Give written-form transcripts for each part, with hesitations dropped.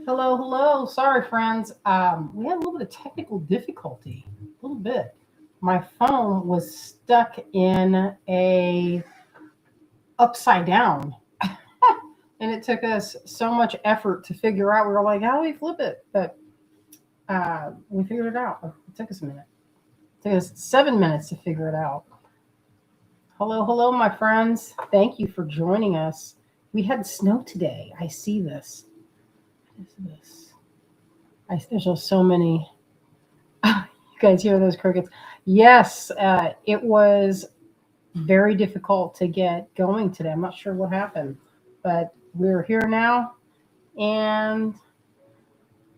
Hello, hello. Sorry, friends. We had a little bit of technical difficulty. A little bit. My phone was stuck in a upside down, and it took us so much effort to figure out. We were like, "How do we flip it?" But we figured it out. It took us a minute. It took us 7 minutes to figure it out. Hello, hello, my friends. Thank you for joining us. We had snow today. I see this. What is this? There's just so many. You guys hear those crickets? Yes, it was very difficult to get going today. I'm not sure what happened, but we're here now, and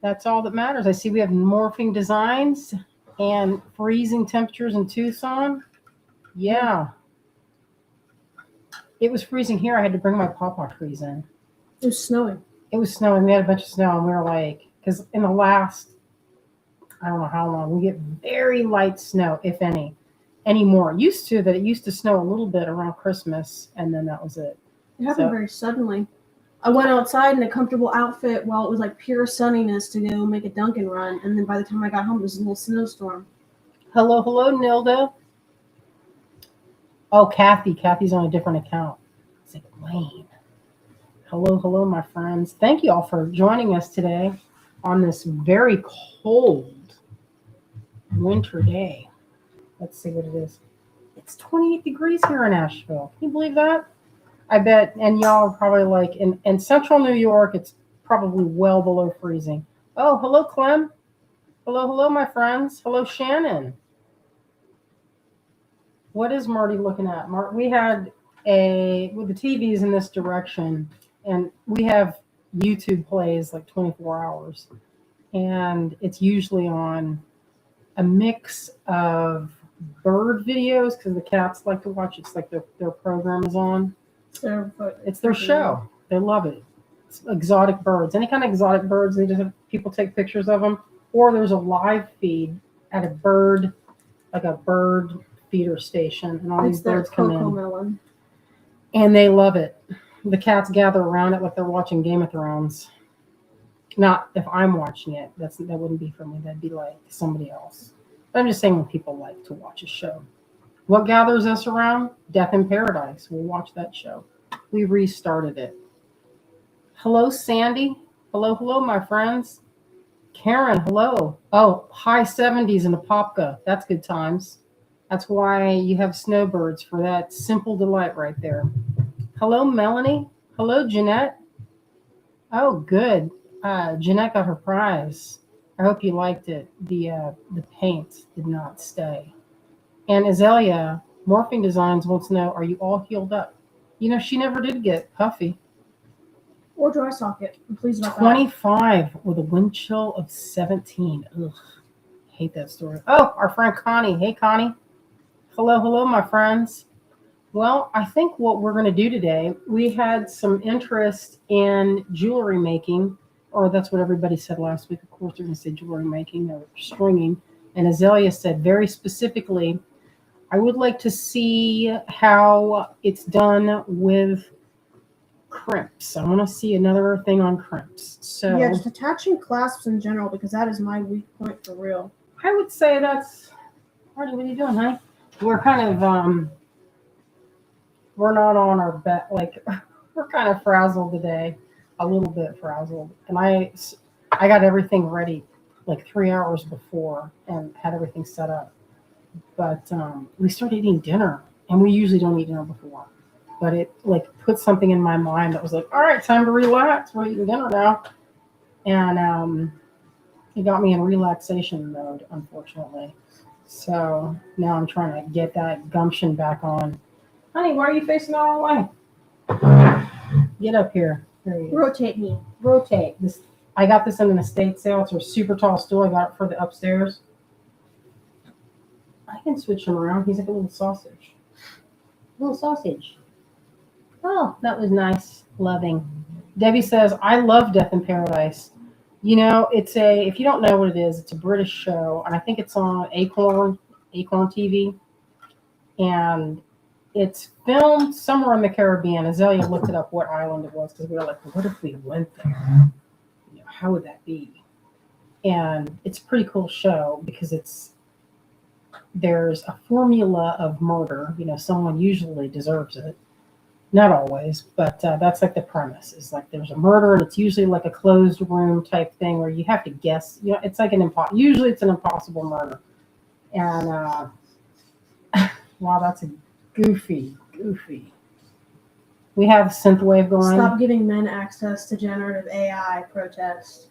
that's all that matters. I see we have morphing designs and freezing temperatures in Tucson. Yeah, it was freezing here. I had to bring my pawpaw trees in. It was snowing. It was snowing. We had a bunch of snow, and we were like, because in the last, I don't know how long, we get very light snow, if any, anymore. It used to snow a little bit around Christmas, and then that was it. It happened very suddenly. I went outside in a comfortable outfit while it was like pure sunniness to go make a Dunkin' run, and then by the time I got home, it was a little snowstorm. Hello, hello, Nilda. Oh, Kathy. Kathy's on a different account. It's like Wayne. Hello, hello, my friends. Thank you all for joining us today on this very cold winter day. Let's see what it is. It's 28 degrees here in Asheville. Can you believe that? I bet, and y'all are probably like, in central New York, it's probably well below freezing. Oh, hello, Clem. Hello, hello, my friends. Hello, Shannon. What is Marty looking at? We had with the TVs in this direction, and we have YouTube plays like 24 hours, and it's usually on a mix of bird videos because the cats like to watch. It's like their program is on. It's their show. They love it. It's exotic birds. Any kind of exotic birds, they just have people take pictures of them. Or there's a live feed at a bird feeder station, and all these birds come in. Melon. And they love it. The cats gather around it like they're watching Game of Thrones. Not if I'm watching it. That wouldn't be for me. That'd be like somebody else. But I'm just saying when people like to watch a show. What gathers us around? Death in Paradise. We'll watch that show. We restarted it. Hello, Sandy. Hello, hello, my friends. Karen, hello. Oh, high 70s in Apopka. That's good times. That's why you have snowbirds, for that simple delight right there. Hello, Melanie. Hello, Jeanette. Oh, good. Jeanette got her prize. I hope you liked it. The paint did not stay. And Azalea, Morphing Designs wants to know, are you all healed up? You know, she never did get puffy. Or dry socket. I'm pleased about 25 with a wind chill of 17. Ugh, hate that story. Oh, our friend Connie. Hey, Connie. Hello, hello, my friends. Well, I think what we're going to do today, we had some interest in jewelry making, or that's what everybody said last week. Of course, they're going to say jewelry making or stringing. And Azalea said very specifically, I would like to see how it's done with crimps. I want to see another thing on crimps. So yeah, just attaching clasps in general, because that is my weak point for real. I would say that's, Marty, what are you doing, honey? We're kind of, we're not on our bet, like, we're kind of frazzled today, a little bit frazzled. And I got everything ready like 3 hours before and had everything set up. But we started eating dinner, and we usually don't eat dinner before. But it like put something in my mind that was like, all right, time to relax. We're eating dinner now. And it got me in relaxation mode, unfortunately. So now I'm trying to get that gumption back on. Honey, why are you facing the wrong way? Get up here. There you go. Rotate me. Rotate. This. I got this in an estate sale. It's a super tall stool. I got it for the upstairs. I can switch him around. He's like a little sausage. Little sausage. Oh, that was nice. Loving. Debbie says, I love Death in Paradise. You know, if you don't know what it is, it's a British show, and I think it's on Acorn TV. And it's filmed somewhere in the Caribbean. Azalea looked it up what island it was, because we were like, what if we went there? how would that be? And it's a pretty cool show because there's a formula of murder. Someone usually deserves it. Not always, but that's like the premise is like there's a murder and it's usually like a closed room type thing where you have to guess. It's like usually it's an impossible murder. And wow, that's a goofy. We have synthwave going. Stop giving men access to generative AI. Protest.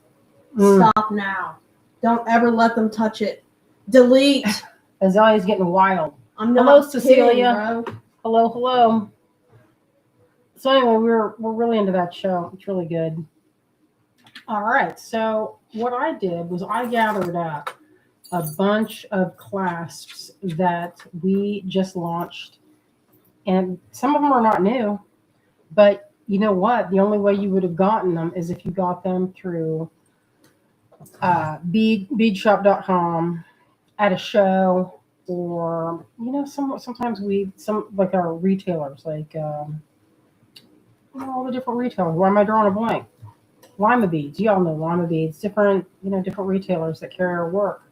Stop now. Don't ever let them touch it. Delete. Azalea's getting wild. I'm not Hello, Cecilia. kidding, bro. Hello. So anyway, we're really into that show. It's really good. All right. So what I did was I gathered up a bunch of clasps that we just launched, and some of them are not new. But you know what? The only way you would have gotten them is if you got them through beadshop.com at a show, or sometimes like our retailers, like all the different retailers. Why am I drawing a blank? Lima Beads. You all know Lima Beads. Different retailers that carry our work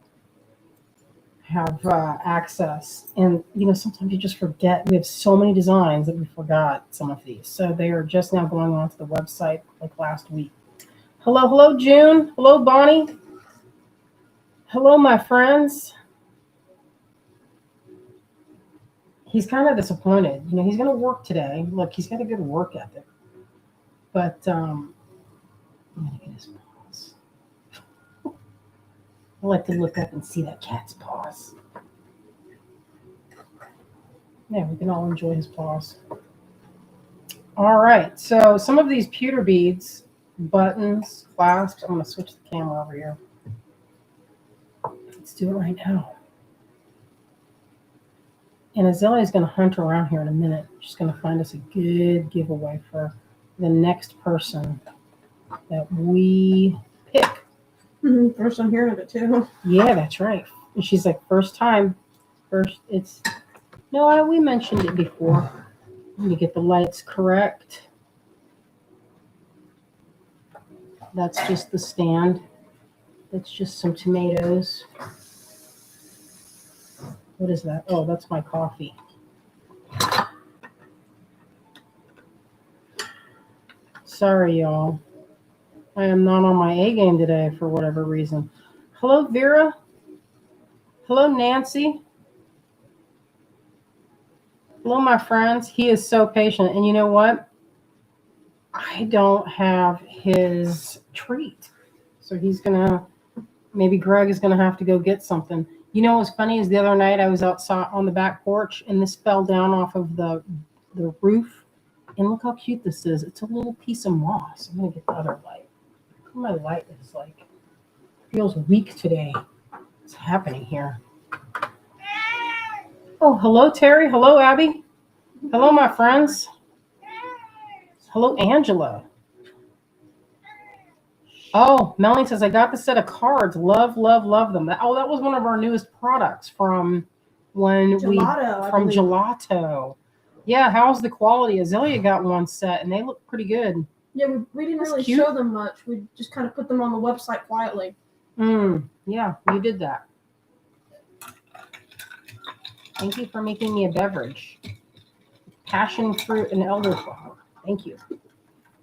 have access. And sometimes you just forget. We have so many designs that we forgot some of these. So they are just now going onto the website like last week. Hello, June. Hello, Bonnie. Hello, my friends. He's kind of disappointed. He's going to work today. Look, he's got a good work ethic. But I'm going to get his paws. I like to look up and see that cat's paws. Yeah, we can all enjoy his paws. All right. So some of these pewter beads, buttons, clasps. I'm going to switch the camera over here. Let's do it right now. And Azalea is going to hunt around here in a minute. She's going to find us a good giveaway for the next person that we pick. First I'm hearing of it too. Yeah, that's right. And she's like, first time. We mentioned it before. You get the lights correct. That's just the stand. That's just some tomatoes. What is that? Oh, that's my coffee. Sorry, y'all. I am not on my A game today for whatever reason. Hello, Vera. Hello, Nancy. Hello, my friends. He is so patient. And you know what? I don't have his treat. So maybe Greg is going to have to go get something. What's funny is the other night I was outside on the back porch and this fell down off of the roof. And look how cute this is. It's a little piece of moss. I'm going to get the other light. My light is feels weak today. What's happening here? Oh, hello, Terry. Hello, Abby. Hello, my friends. Hello, Angela. Oh, Melanie says, I got the set of cards. Love them. That was one of our newest products from Gelato. Yeah, how's the quality? Azalea got one set, and they look pretty good. Yeah, we didn't really show them much. We just kind of put them on the website quietly. Yeah, you did that. Thank you for making me a beverage. Passion fruit and elderflower. Thank you.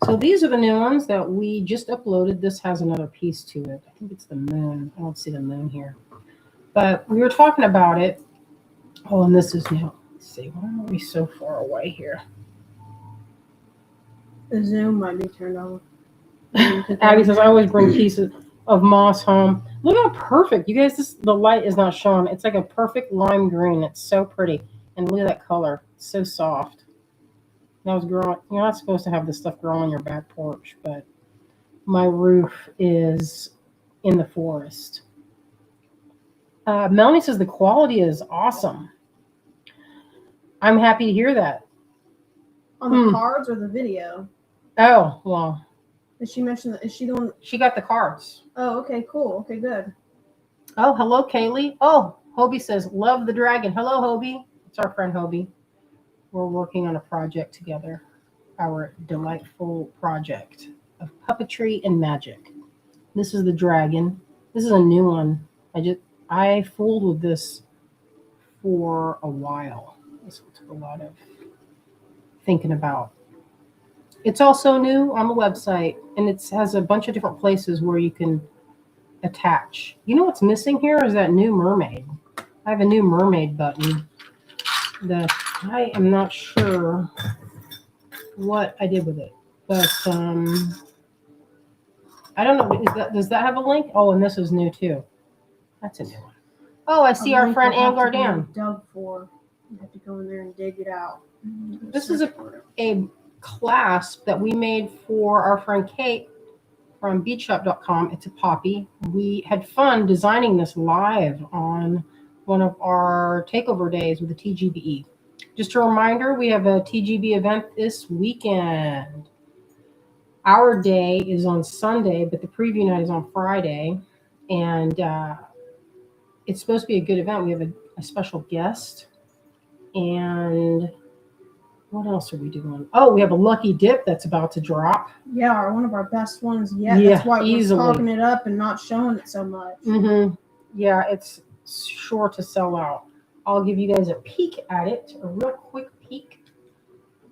So these are the new ones that we just uploaded. This has another piece to it. I think it's the moon. I don't see the moon here. But we were talking about it. Oh, and this is new. Let's see. Why are we so far away here? The Zoom might be turned on. Abby says, I always bring pieces of moss home. Look how perfect. You guys, the light is not showing. It's like a perfect lime green. It's so pretty. And look at that color. It's so soft. That was growing. You're not supposed to have this stuff grow on your back porch, but my roof is in the forest. Melanie says the quality is awesome. I'm happy to hear that. On the cards or the video? Oh, well. Did she mention that? Is she the one? She got the cards. Oh, okay, cool. Okay, good. Oh, hello, Kaylee. Oh, Hobie says, love the dragon. Hello, Hobie. It's our friend Hobie. We're working on a project together. Our delightful project of puppetry and magic. This is the dragon. This is a new one. I fooled with this for a while. This took a lot of thinking about. It's also new on the website, and it has a bunch of different places where you can attach. You know what's missing here is that new mermaid. I have a new mermaid button that I am not sure what I did with it, but I don't know. Does that have a link? Oh, and this is new too. That's a new one. Oh, I see our friend Ann Gardan. Dug for. You have to go in there and dig it out. This is a clasp that we made for our friend Kate from beachshop.com. It's a poppy. We had fun designing this live on one of our takeover days with the TGBE. Just a reminder, we have a TGB event this weekend. Our day is on Sunday, but the preview night is on Friday. And it's supposed to be a good event. We have a special guest. And what else are we doing? Oh, we have a lucky dip that's about to drop. Yeah, one of our best ones yet. Yeah, that's why easily. we're talking it up and not showing it so much. Mm-hmm. Yeah, it's sure to sell out. I'll give you guys a peek at it, a real quick peek.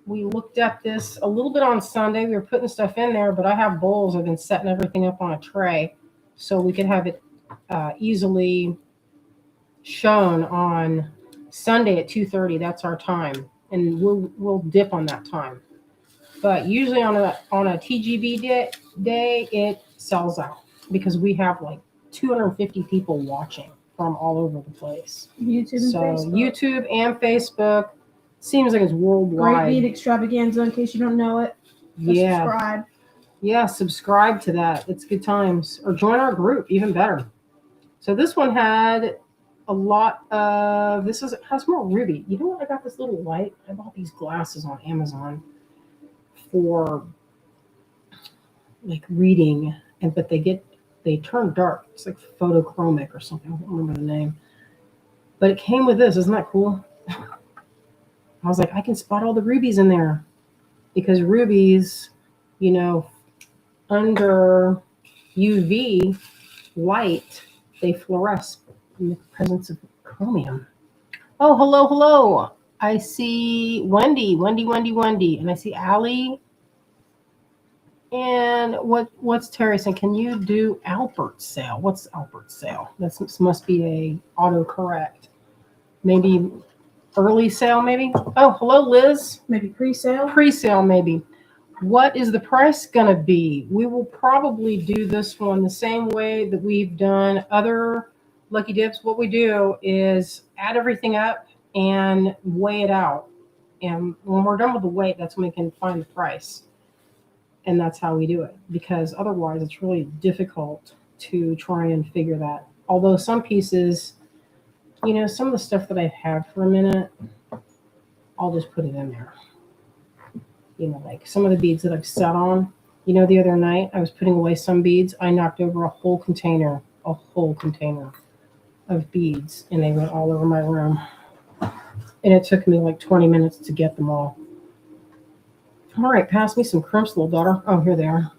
We looked at this a little bit on Sunday. We were putting stuff in there, but I have bowls. I've been setting everything up on a tray so we could have it easily shown on Sunday at 2:30. That's our time, and we'll dip on that time. But usually on a TGB day, it sells out because we have like 250 people watching from all over the place. YouTube and Facebook. YouTube and Facebook. Seems like it's worldwide. Great Bead Extravaganza, in case you don't know it. Yeah. Subscribe. Yeah, subscribe to that. It's good times. Or join our group, even better. So this one had a lot of, has more ruby. You know what? I got this little light. I bought these glasses on Amazon for like reading, but they turn dark. It's like photochromic or something. I don't remember the name. But it came with this. Isn't that cool? I was like, I can spot all the rubies in there because rubies, under UV light, they fluoresce in the presence of chromium. Oh, hello. I see Wendy, and I see Allie. And what's Terry saying? Can you do Albert's sale? What's Albert's sale? That must be a autocorrect. Maybe early sale, maybe? Oh, hello, Liz. Maybe pre-sale? Pre-sale, maybe. What is the price going to be? We will probably do this one the same way that we've done other Lucky Dips. What we do is add everything up and weigh it out. And when we're done with the weight, that's when we can find the price. And that's how we do it. Because otherwise, it's really difficult to try and figure that. Although some pieces, some of the stuff that I've had for a minute, I'll just put it in there. Like some of the beads that I've sat on. The other night I was putting away some beads. I knocked over a whole container of beads, and they went all over my room. And it took me like 20 minutes to get them all. All right, pass me some crimps, little daughter. Oh, here they are.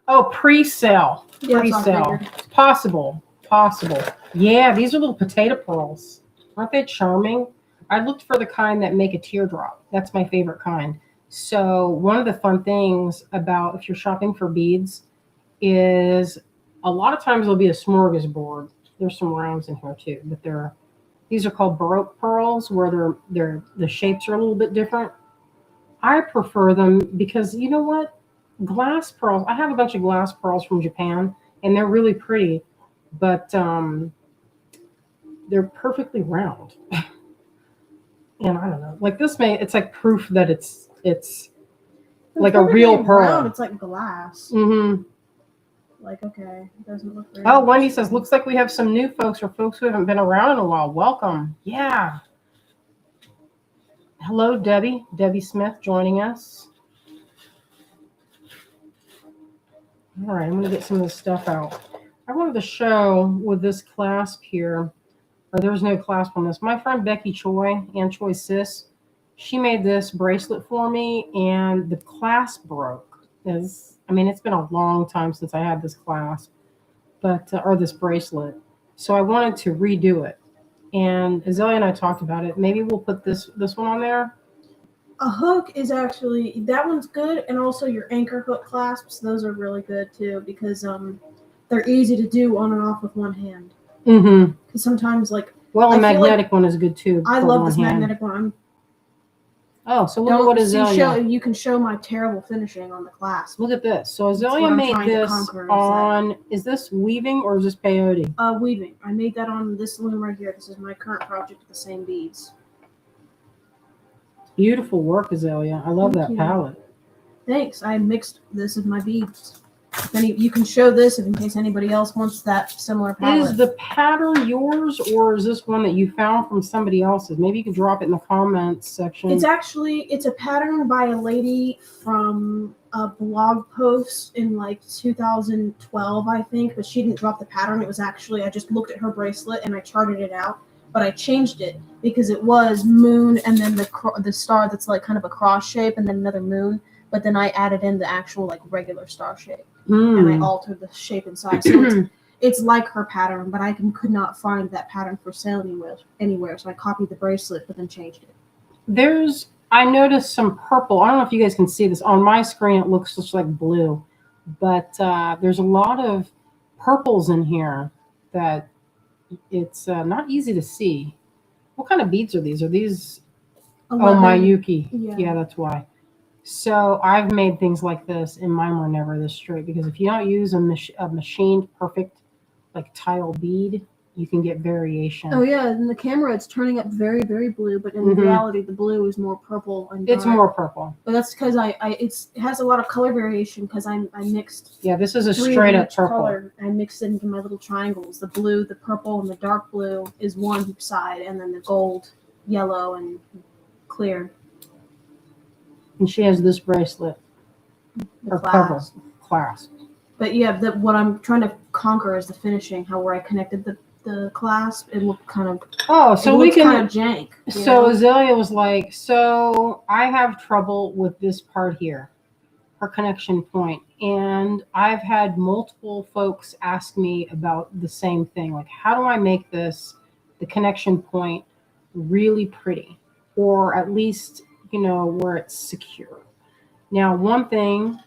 Oh, pre-sale. Yeah, Pre-sale. It's possible. Yeah, these are little potato pearls. Aren't they charming? I looked for the kind that make a teardrop. That's my favorite kind. So one of the fun things about if you're shopping for beads is a lot of times there'll be a smorgasbord. There's some rounds in here too, but these are called Baroque pearls, where the shapes are a little bit different. I prefer them because you know what? Glass pearls. I have a bunch of glass pearls from Japan, and they're really pretty, but they're perfectly round. And I don't know, like this it's like proof that it's like a real pearl. Round, it's like glass. Mm-hmm. Like, okay, it doesn't look very Oh, Wendy says, looks like we have some new folks or folks who haven't been around in a while. Welcome. Yeah. Hello, Debbie. Debbie Smith joining us. All right, I'm going to get some of this stuff out. I wanted to show with this clasp here, or there's no clasp on this. My friend Becky Choi, Ann Choi Sis, she made this bracelet for me, and the clasp broke. I mean, it's been a long time since I had this clasp, but or this bracelet. So I wanted to redo it. And Azalea and I talked about it. Maybe we'll put this one on there. A hook is actually, that one's good, and also your anchor hook clasps, those are really good too, because they're easy to do on and off with one hand. Mm-hmm. Because sometimes, like, Well, a I feel magnetic one is good too. I for love one this hand. magnetic one. Oh, so look at what Azalea. You can show my terrible finishing on the clasp. Look at this. So That's Azalea what I'm made trying to this conquer on. Is this weaving or is this peyote? Weaving. I made that on this loom right here. This is my current project with the same beads. Beautiful work, Azalea. I love Thank that you. palette. Thanks. I mixed this with my beads. You can show this in case anybody else wants that similar palette. Is the pattern yours or is this one that you found from somebody else's? Maybe you can drop it in the comments section. It's a pattern by a lady from a blog post in like 2012, I think, but she didn't drop the pattern. It was actually, I just looked at her bracelet and I charted it out, but I changed it because it was moon and then the star that's like kind of a cross shape and then another moon, but then I added in the actual like regular star shape. And I altered the shape inside. So it's like her pattern, but I could not find that pattern for sale anywhere. So I copied the bracelet, but then changed it. I noticed some purple. I don't know if you guys can see this. On my screen, it looks just like blue. But there's a lot of purples in here that it's not easy to see. What kind of beads are these? Are these... 11. Oh, Mayuki. Yeah. Yeah, that's why. So I've made things like this, and mine were never this straight because if you don't use a machined perfect like tile bead, you can get variation. Oh yeah, in the camera it's turning up very, very blue, but in reality the blue is more purple and dark. It's more purple. But that's because it has a lot of color variation because I mixed. Yeah, this is a straight up purple. Color. I mixed it into my little triangles. The blue, the purple, and the dark blue is one side, and then the gold, yellow, and clear. And she has this bracelet. Or clasp. But yeah, what I'm trying to conquer is the finishing. Where I connected the clasp, it looked kind of. Oh, so we can kind of jank. So Azalea was like, so I have trouble with this part here, her connection point, and I've had multiple folks ask me about the same thing. Like, how do I make the connection point really pretty, or at least, where it's secure? Now, one thing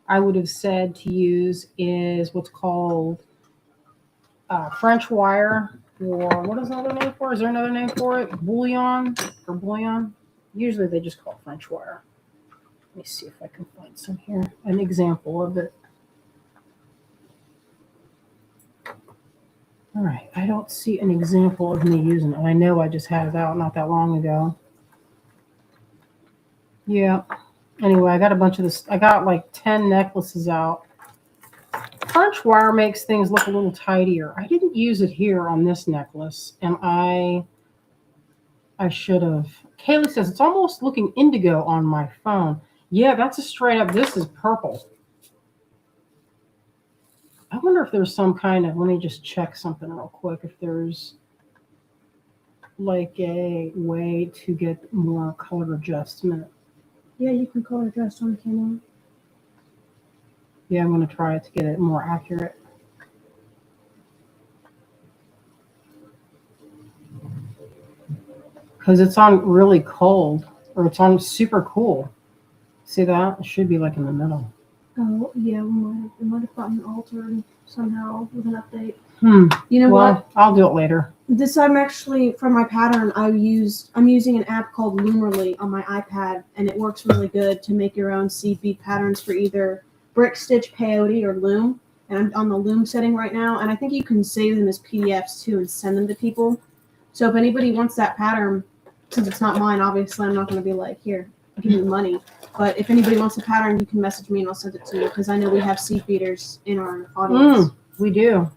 I would have said to use is what's called French wire, or what is another name for it? Is there another name for it? Bouillon or bouillon? Usually they just call it French wire. Let me see if I can find some here. An example of it. All right, I don't see an example of me using it. I know I just had it out not that long ago. Yeah. Anyway, I got a bunch of this. I got like 10 necklaces out. French wire makes things look a little tidier. I didn't use it here on this necklace, and I should have. Kaylee says it's almost looking indigo on my phone. Yeah, that's a straight up. This is purple. I wonder if there's some kind of. Let me just check something real quick. If there's like a way to get more color adjustment. Yeah, you can color adjust on the camera. Yeah, I'm going to try it to get it more accurate. Because it's on really cold, or it's on super cool. See that? It should be like in the middle. Oh, yeah, we might have gotten altered somehow with an update. You know what? I'll do it later. This I'm actually, for my pattern, I'm using an app called Loomerly on my iPad, and it works really good to make your own seed bead patterns for either brick stitch, peyote, or loom. And I'm on the loom setting right now, and I think you can save them as PDFs too and send them to people. So if anybody wants that pattern, since it's not mine, obviously I'm not going to be like, here, give me money. But if anybody wants a pattern, you can message me and I'll send it to you, because I know we have seed beaters in our audience. We do.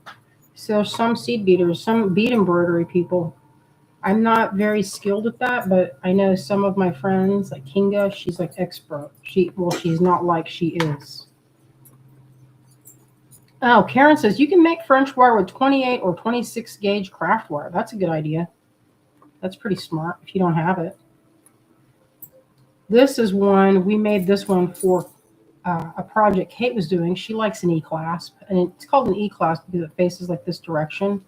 So some seed beaters, some bead embroidery people. I'm not very skilled at that, but I know some of my friends, like Kinga, she's like expert. She's not like she is. Oh, Karen says you can make French wire with 28 or 26 gauge craft wire. That's a good idea. That's pretty smart if you don't have it. This is one, we made this one for a project Kate was doing. She likes an E-clasp, and it's called an E-clasp because it faces like this direction.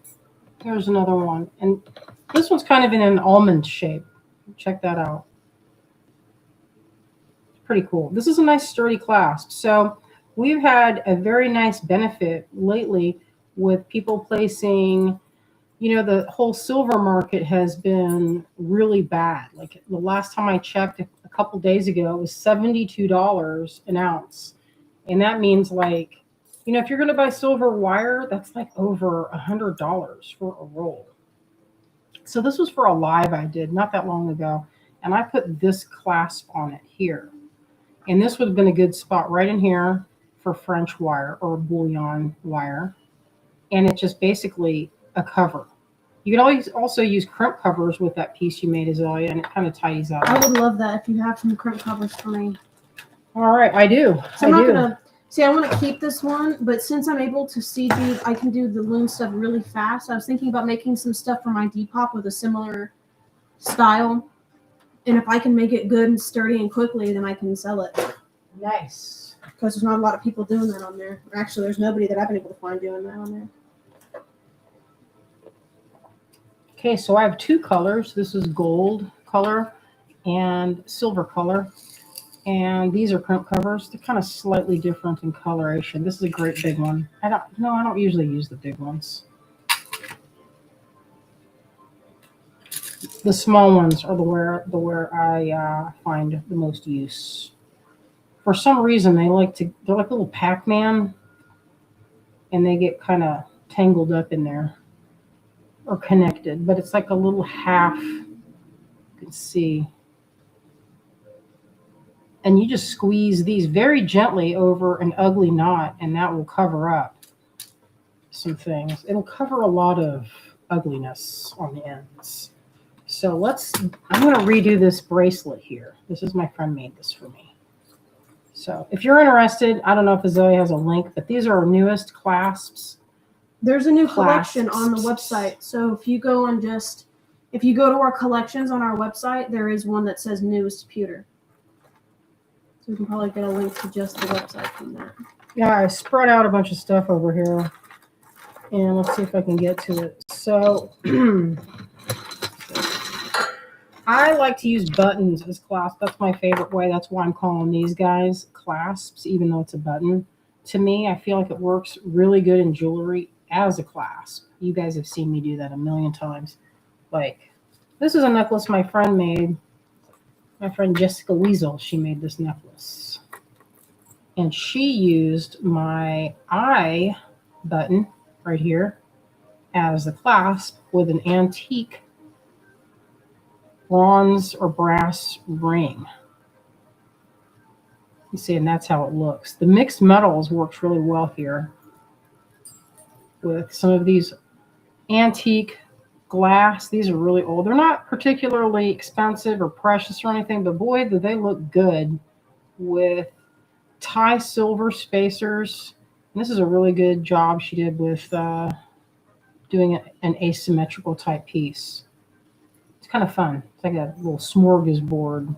Here's another one, and this one's kind of in an almond shape. Check that out. It's pretty cool. This is a nice sturdy clasp. So we've had a very nice benefit lately with people placing, the whole silver market has been really bad. Like the last time I checked a couple days ago, it was $72 an ounce. And that means like, if you're going to buy silver wire, that's like over $100 for a roll. So this was for a live I did not that long ago. And I put this clasp on it here. And this would have been a good spot right in here for French wire or bullion wire. And it's just basically a cover. You can always also use crimp covers with that piece you made, Azalea, and it kind of tidies up. I would love that if you have some crimp covers for me. All right, I do. So I'm not gonna see. I want to keep this one, but since I'm able to CG, I can do the loom stuff really fast. I was thinking about making some stuff for my Depop with a similar style, and if I can make it good and sturdy and quickly, then I can sell it. Nice. Because there's not a lot of people doing that on there. Or actually, there's nobody that I've been able to find doing that on there. Okay, so I have two colors. This is gold color and silver color. And these are crimp covers. They're kind of slightly different in coloration. This is a great big one. I don't usually use the big ones. The small ones are the where I find the most use. For some reason, they're like little Pac-Man, and they get kind of tangled up in there or connected, but it's like a little half. You can see. And you just squeeze these very gently over an ugly knot, and that will cover up some things. It'll cover a lot of ugliness on the ends. So I'm going to redo this bracelet here. This is my friend made this for me. So if you're interested, I don't know if Azalea has a link, but these are our newest clasps. There's a new collection on the website. So if you go to our collections on our website, there is one that says newest pewter. So we can probably get a link to just the website from that. Yeah, I spread out a bunch of stuff over here. And let's see if I can get to it. So I like to use buttons as clasps. That's my favorite way. That's why I'm calling these guys clasps, even though it's a button. To me, I feel like it works really good in jewelry as a clasp. You guys have seen me do that a million times. Like, this is a necklace my friend made. My friend Jessica Weasel, she made this necklace. And she used my eye button right here as the clasp with an antique bronze or brass ring. You see, and that's how it looks. The mixed metals works really well here with some of these antique glass. These are really old. They're not particularly expensive or precious or anything, but boy, do they look good with tie silver spacers. And this is a really good job she did with doing an asymmetrical type piece. It's kind of fun. It's like a little smorgasbord.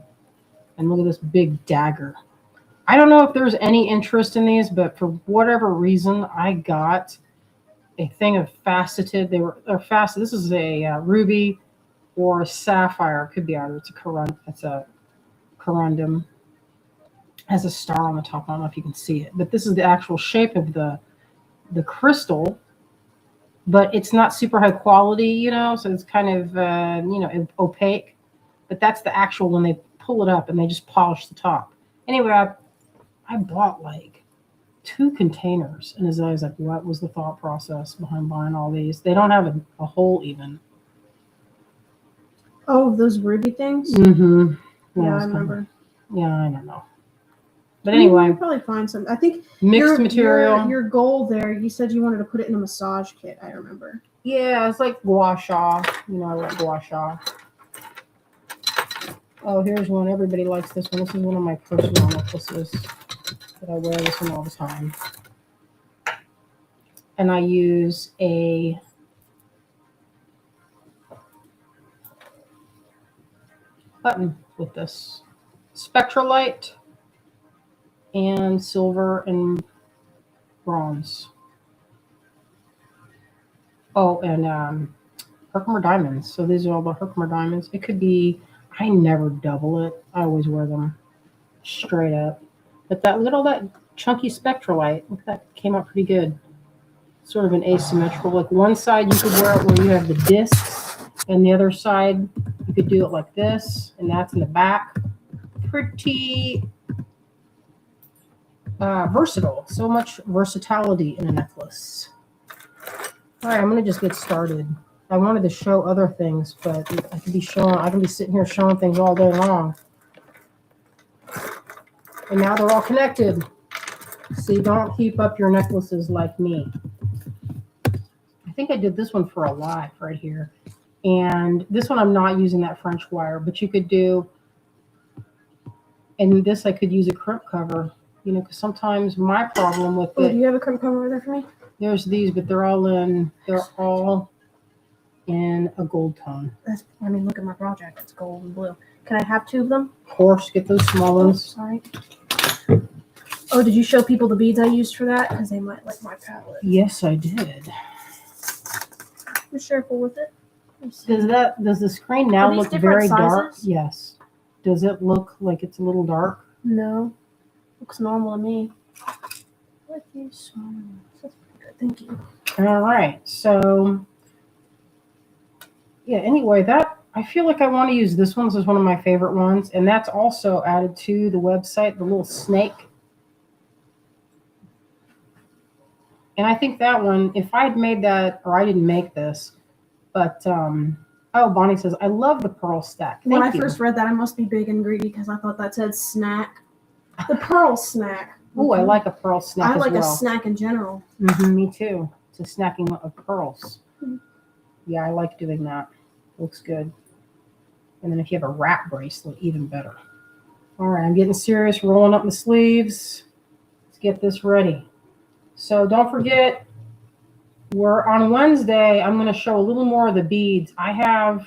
And look at this big dagger. I don't know if there's any interest in these, but for whatever reason, I got a thing of faceted. They're faceted. This is a ruby or a sapphire. It could be either. It's a corundum. Has a star on the top. I don't know if you can see it, but this is the actual shape of the crystal. But it's not super high quality, so it's kind of opaque. But that's the actual when they pull it up and they just polish the top. Anyway, I bought like 2 containers, and Azalea's like, what was the thought process behind buying all these? They don't have a hole even. Oh, those ruby things? Mm-hmm. Yeah, I remember. Yeah, I don't know. But anyway, you probably find some. I think mixed material. Your goal there, you said you wanted to put it in a massage kit. I remember. Yeah, it's like gua sha. I like gua sha. Oh, here's one. Everybody likes this one. This is one of my personal necklaces that I wear this one all the time. And I use a button with this Spectralite and silver and bronze. Oh, and Herkimer diamonds. So these are all the Herkimer diamonds. It could be, I never double it. I always wear them straight up. But that little, that chunky spectralite, look, that came out pretty good. Sort of an asymmetrical. Like one side you could wear it where you have the discs, and the other side you could do it like this, and that's in the back. Pretty versatile. So much versatility in a necklace. All right, I'm gonna just get started. I wanted to show other things, but I can be sitting here showing things all day long. And now they're all connected. So you don't heap up your necklaces like me. I think I did this one for a live right here. And this one I'm not using that French wire, but you could do, and this I could use a crimp cover, you know, because sometimes my problem with Oh, it, do you have a crimp cover over there for me? there's these, but they're all in a gold tone. I mean, look at my project. It's gold and blue. Can I have 2 of them? Of course, get those small Oh, ones. sorry. Oh, did you show people the beads I used for that? Because they might like my palette. Yes, I did. Be careful with it. Does the screen now Are these look different very dark? sizes? Yes. Does it look like it's a little dark? No. Looks normal to me. Like you small. That's pretty good. Thank you. All right. So yeah, anyway, that I feel like I want to use this one. This is one of my favorite ones, and that's also added to the website, the little snake. And I think that one, if I had made that, or I didn't make this, but oh, Bonnie says, I love the pearl stack. When I Thank you. first read that, I must be big and greedy because I thought that said snack. The pearl snack. Oh, I like a pearl snack I as like well. a snack in general. Me too. It's a snacking of pearls. Yeah, I like doing that. Looks good. And then if you have a wrap bracelet, even better. All right, I'm getting serious, rolling up the sleeves. Let's get this ready. So don't forget, we're on Wednesday. I'm going to show a little more of the beads. I have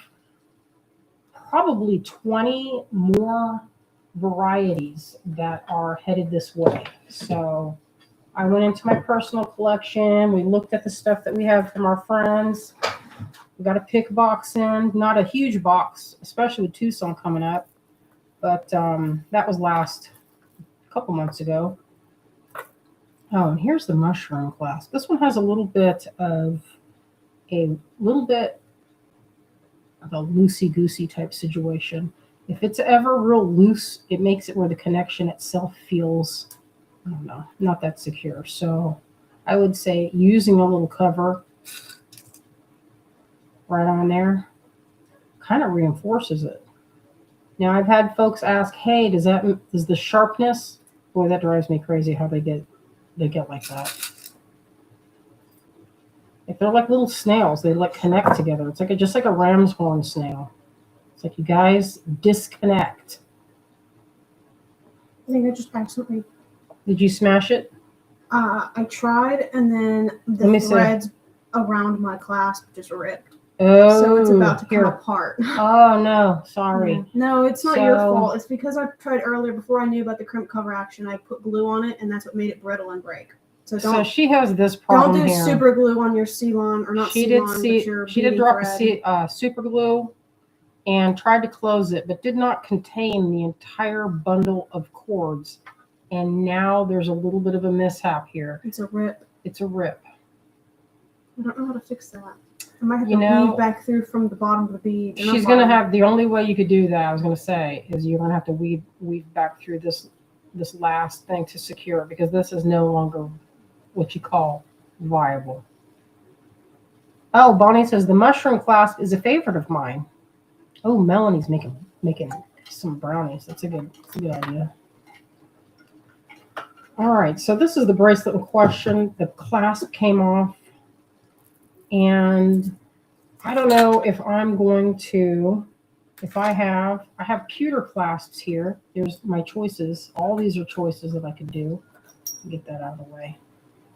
probably 20 more varieties that are headed this way. So I went into my personal collection. We looked at the stuff that we have from our friends. We got a pick box in, not a huge box, especially with Tucson coming up. But that was last couple months ago. Oh, and here's the mushroom clasp. This one has a little bit of a loosey-goosey type situation. If it's ever real loose, it makes it where the connection itself feels, I don't know, not that secure. So I would say using a little cover right on there kind of reinforces it. Now I've had folks ask, hey, does the sharpness, boy, that drives me crazy how they get like that. If they're like little snails, they like connect together. It's like just like a ram's horn snail. It's like, you guys disconnect. I think I just accidentally. Did you smash it? I tried, and then the threads around my clasp just ripped. Oh, so it's about to come apart. Oh no, sorry. Yeah. No, it's not your fault. It's because I tried earlier before I knew about the crimp cover action. I put glue on it, and that's what made it brittle and break. So she has this problem Don't do here. super glue on your Ceylon, or not Ceylon. She did drop a super glue and tried to close it, but did not contain the entire bundle of cords. And now there's a little bit of a mishap here. It's a rip. It's a rip. I don't know how to fix that. I might have to weave back through from the bottom of the bead. She's going to have, the only way you could do that, I was going to say, is you're going to have to weave back through this last thing to secure it, because this is no longer what you call viable. Oh, Bonnie says the mushroom clasp is a favorite of mine. Oh, Melanie's making some brownies. That's a good idea. All right, so this is the bracelet in question. The clasp came off, and I don't know if I'm going to, I have pewter clasps here. There's my choices. All these are choices that I could do. Get that out of the way.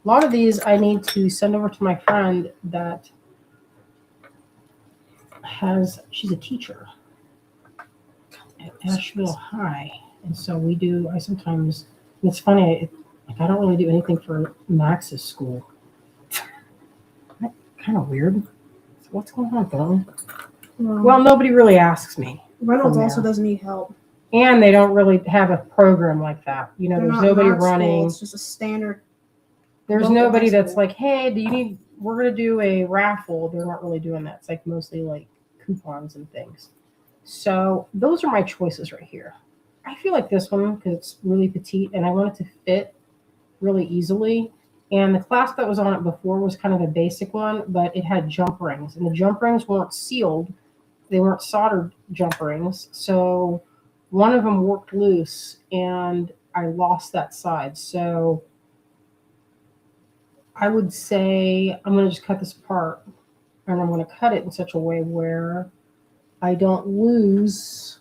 A lot of these I need to send over to my friend that she's a teacher at Asheville High. And so I sometimes It's funny. Like I don't really do anything for Max's school. Kind of weird. So what's going on, Phil? Well, nobody really asks me. Reynolds also doesn't need help. And they don't really have a program like that. You know, there's nobody running. It's just a standard. There's nobody that's like, hey, we're going to do a raffle. They're not really doing that. It's like mostly like coupons and things. So those are my choices right here. I feel like this one because it's really petite and I want it to fit really easily. And the clasp that was on it before was kind of a basic one, but it had jump rings. And the jump rings weren't sealed. They weren't soldered jump rings. So one of them worked loose and I lost that side. So I would say I'm going to just cut this apart. And I'm going to cut it in such a way where I don't lose.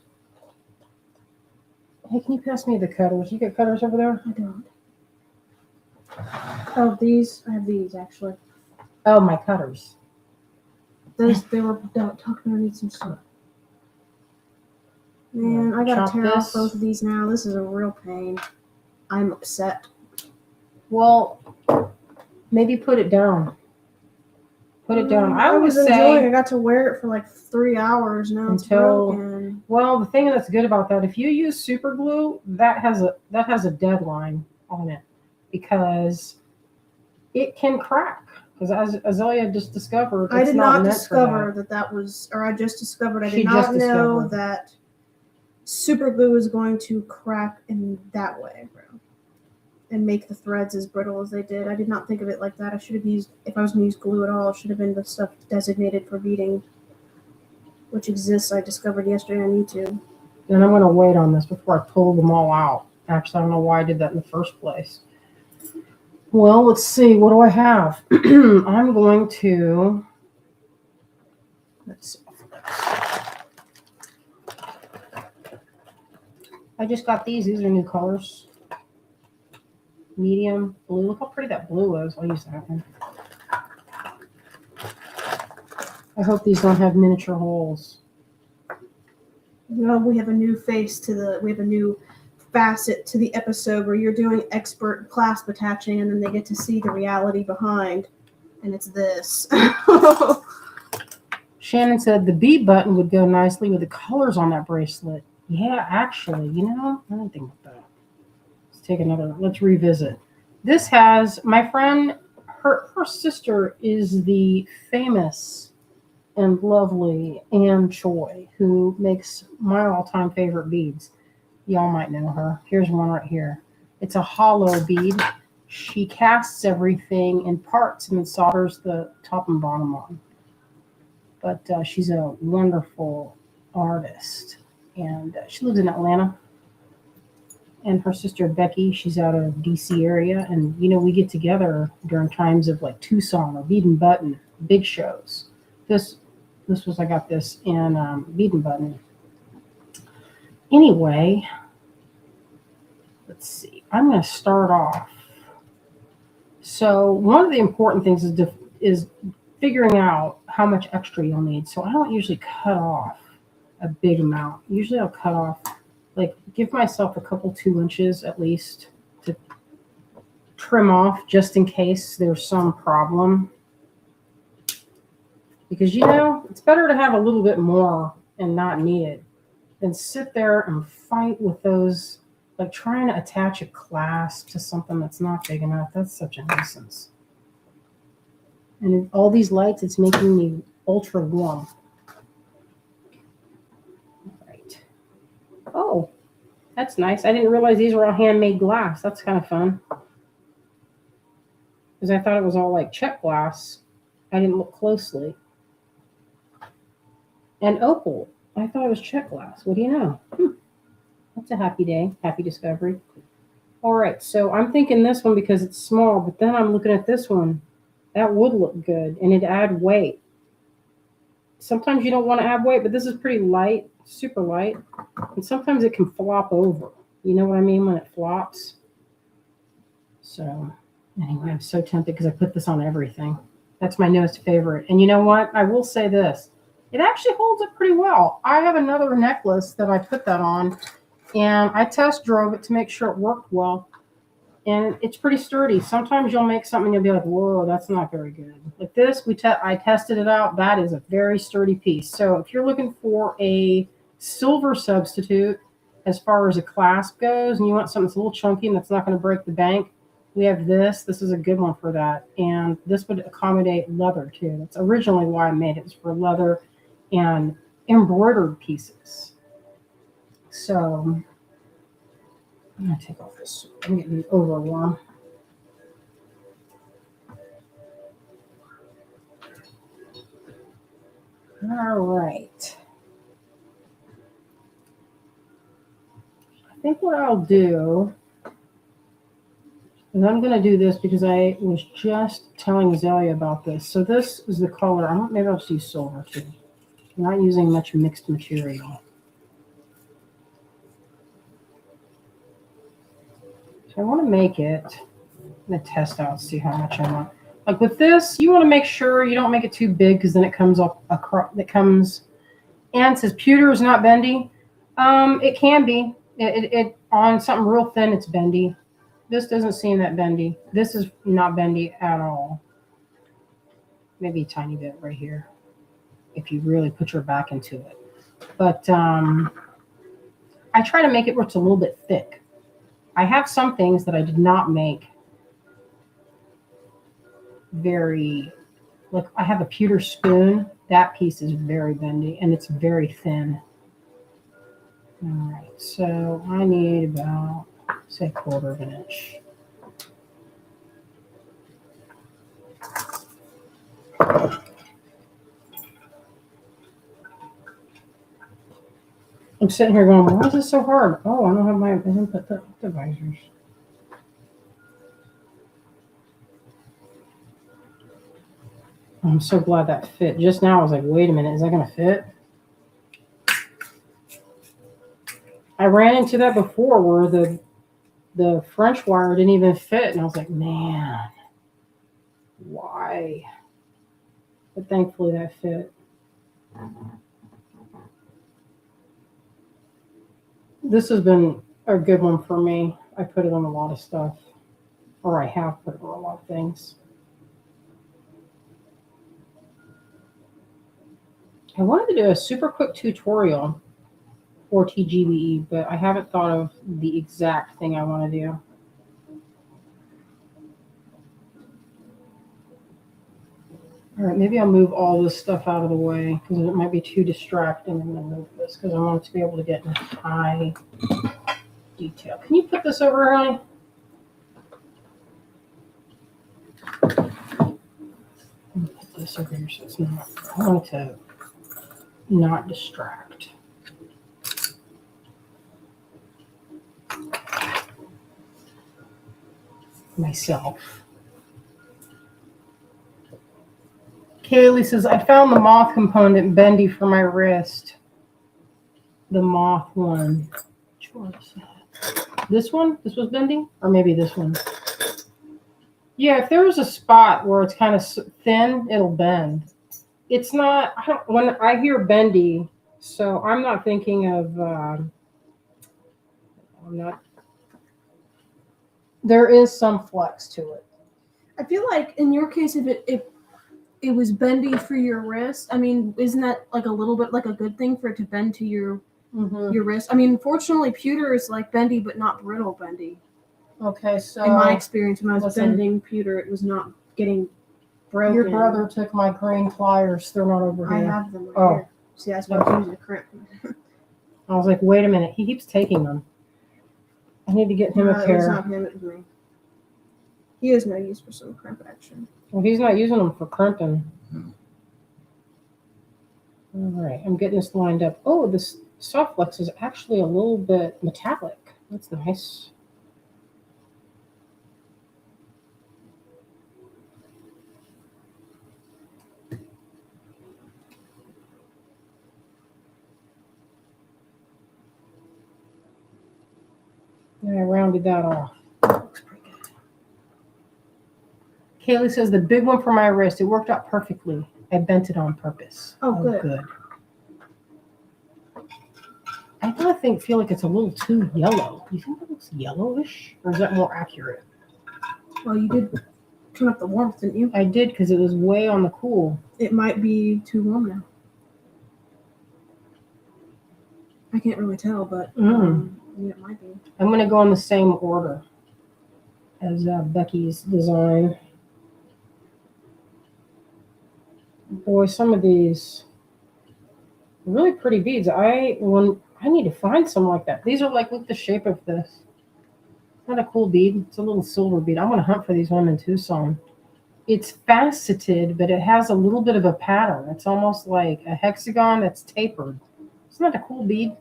Hey, can you pass me the cutters? You got cutters over there? I don't. Oh, these? I have these, actually. Oh, my cutters. They were tucked underneath some stuff. Man, I gotta tear off both of these now. This is a real pain. I'm upset. Well, maybe put it down. Put it down. I was enjoying. I got to wear it for like 3 hours. Now it's broken. Well, the thing that's good about that, if you use super glue, that has a deadline on it because it can crack. Because as Azalea just discovered, I did not discover that was, or I just discovered. I did not know that super glue is going to crack in that way and make the threads as brittle as they did. I did not think of it like that. I should have used, if I was going to use glue at all, it should have been the stuff designated for beading, which exists, I discovered yesterday on YouTube. And I'm going to wait on this before I pull them all out. Actually, I don't know why I did that in the first place. Well, let's see. What do I have? I'm going to, let's see. I just got these. These are new colors. Medium blue. Look how pretty that blue is. I'll use that one. I hope these don't have miniature holes. No, we have a new we have a new facet to the episode where you're doing expert clasp attaching and then they get to see the reality behind. And it's this. Shannon said the B button would go nicely with the colors on that bracelet. Yeah, actually, I didn't think about that. Let's revisit. This has, my friend, her sister is the famous and lovely Anne Choi, who makes my all-time favorite beads. Y'all might know her. Here's one right here. It's a hollow bead. She casts everything in parts and then solders the top and bottom on. But she's a wonderful artist. And she lives in Atlanta. And her sister Becky, she's out of DC area. And, we get together during times of like Tucson or Bead and Button, big shows. I got this in Bead and Button. Anyway, let's see. I'm going to start off. So one of the important things is figuring out how much extra you'll need. So I don't usually cut off a big amount. Usually I'll cut off, give myself a couple 2 inches at least to trim off just in case there's some problem. Because, it's better to have a little bit more and not need it than sit there and fight with those, like trying to attach a clasp to something that's not big enough. That's such a nuisance. And all these lights, it's making me ultra warm. Oh, that's nice. I didn't realize these were all handmade glass. That's kind of fun. Because I thought it was all like check glass. I didn't look closely. And opal. I thought it was check glass. What do you know? That's a happy day. Happy discovery. All right. So I'm thinking this one because it's small. But then I'm looking at this one. That would look good. And it'd add weight. Sometimes you don't want to add weight. But this is pretty light. Super light. And sometimes it can flop over. You know what I mean when it flops? So anyway, I'm so tempted because I put this on everything. That's my newest favorite. And you know what? I will say this. It actually holds up pretty well. I have another necklace that I put that on. And I test drove it to make sure it worked well. and it's pretty sturdy. Sometimes you'll make something and you'll be like, whoa, that's not very good. Like this, I tested it out. That is a very sturdy piece. So if you're looking for a silver substitute as far as a clasp goes, and you want something that's a little chunky and that's not going to break the bank, we have this. This is a good one for that. And this would accommodate leather too. That's originally why I made it. It was for leather and embroidered pieces. So I'm going to take off this. I'm getting overwarm. All right. I think what I'll do is I'm going to do this because I was just telling Zelia about this. So this is the color. Maybe I'll just use silver too. I'm not using much mixed material. So I want to make it. I'm going to test out, see how much I want. Like with this, you want to make sure you don't make it too big because then it comes up across. It comes. And it says pewter is not bendy. It can be. It on something real thin, it's bendy. This doesn't seem that bendy. This is not bendy at all. Maybe a tiny bit right here, if you really put your back into it. But I try to make it where it's a little bit thick. I have some things that I did not make very, like I have a pewter spoon. That piece is very bendy and it's very thin. All right, so I need about, say, 1/4 of an inch. I'm sitting here going, why is this so hard? Oh, I don't have my input divisors. I'm so glad that fit. Just now I was like, wait a minute, is that going to fit? I ran into that before where the French wire didn't even fit. And I was like, man, why? But thankfully that fit. This has been a good one for me. I put it on a lot of stuff. Or I have put it on a lot of things. I wanted to do a super quick tutorial for TGBE, but I haven't thought of the exact thing I want to do. All right, maybe I'll move all this stuff out of the way because it might be too distracting. I'm going to move this because I want it to be able to get in high detail. Can you put this over, honey? Put this over here so it's not, I want it to not distract. Myself. Kaylee says, I found the moth component bendy for my wrist. The moth one. Which one is that? This one? This was bendy? Or maybe this one? Yeah, if there's a spot where it's kind of thin, it'll bend. It's not, when I hear bendy, so I'm not thinking of, there is some flex to it. I feel like in your case, if it was bendy for your wrist, I mean, isn't that like a little bit like a good thing for it to bend to your wrist? I mean, fortunately, pewter is like bendy, but not brittle bendy. Okay, so in my experience, when I was bending pewter, it was not getting broken. Your brother took my green pliers. They're not over here. I have them right here. See, that's what I was using to crimp. I was like, wait a minute. He keeps taking them. I need to get him a pair. It's not him, it's me. He has no use for some crimp action. Well, he's not using them for crimping. All right, I'm getting this lined up. Oh, this soft flex is actually a little bit metallic. That's nice. And I rounded that off. That looks pretty good. Kaylee says, the big one for my wrist, it worked out perfectly. I bent it on purpose. Oh, good. I feel like it's a little too yellow. You think it looks yellowish? Or is that more accurate? Well, you did turn up the warmth, didn't you? I did because it was way on the cool. It might be too warm now. I can't really tell, but yeah, it might be. I'm going to go in the same order as Becky's design. Boy, some of these really pretty beads. I need to find some like that. These are like, look the shape of this. Not a cool bead. It's a little silver bead. I'm going to hunt for these one in Tucson. It's faceted, but it has a little bit of a pattern. It's almost like a hexagon that's tapered. Isn't that a cool bead?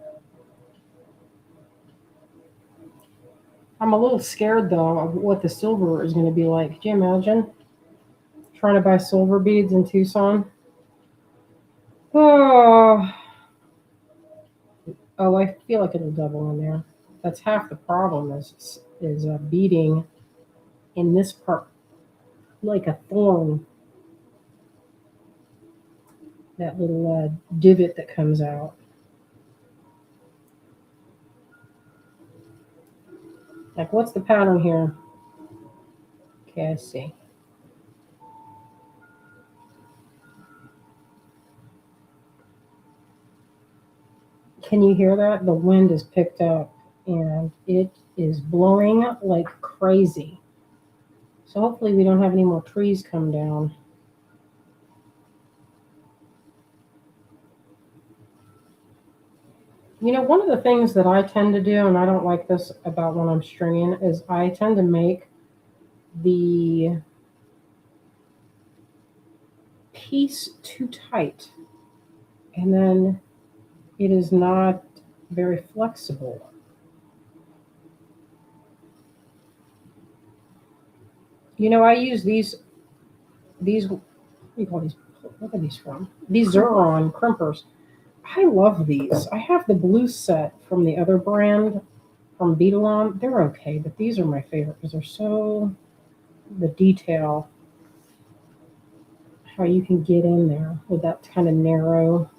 I'm a little scared, though, of what the silver is going to be like. Could you imagine trying to buy silver beads in Tucson? Oh, I feel like it'll double in there. That's half the problem is beading in this part like a thorn. That little divot that comes out. Like, what's the pattern here? Okay, I see. Can you hear that? The wind is picked up and it is blowing like crazy. So hopefully we don't have any more trees come down. You know, one of the things that I tend to do, and I don't like this about when I'm stringing, is I tend to make the piece too tight. And then it is not very flexible. You know, I use these, what do you call these? What are these from? These Xeron crimpers. I love these. I have the blue set from the other brand, from Beadalon. They're okay, but these are my favorite because they're so, the detail, how you can get in there with that kind of narrow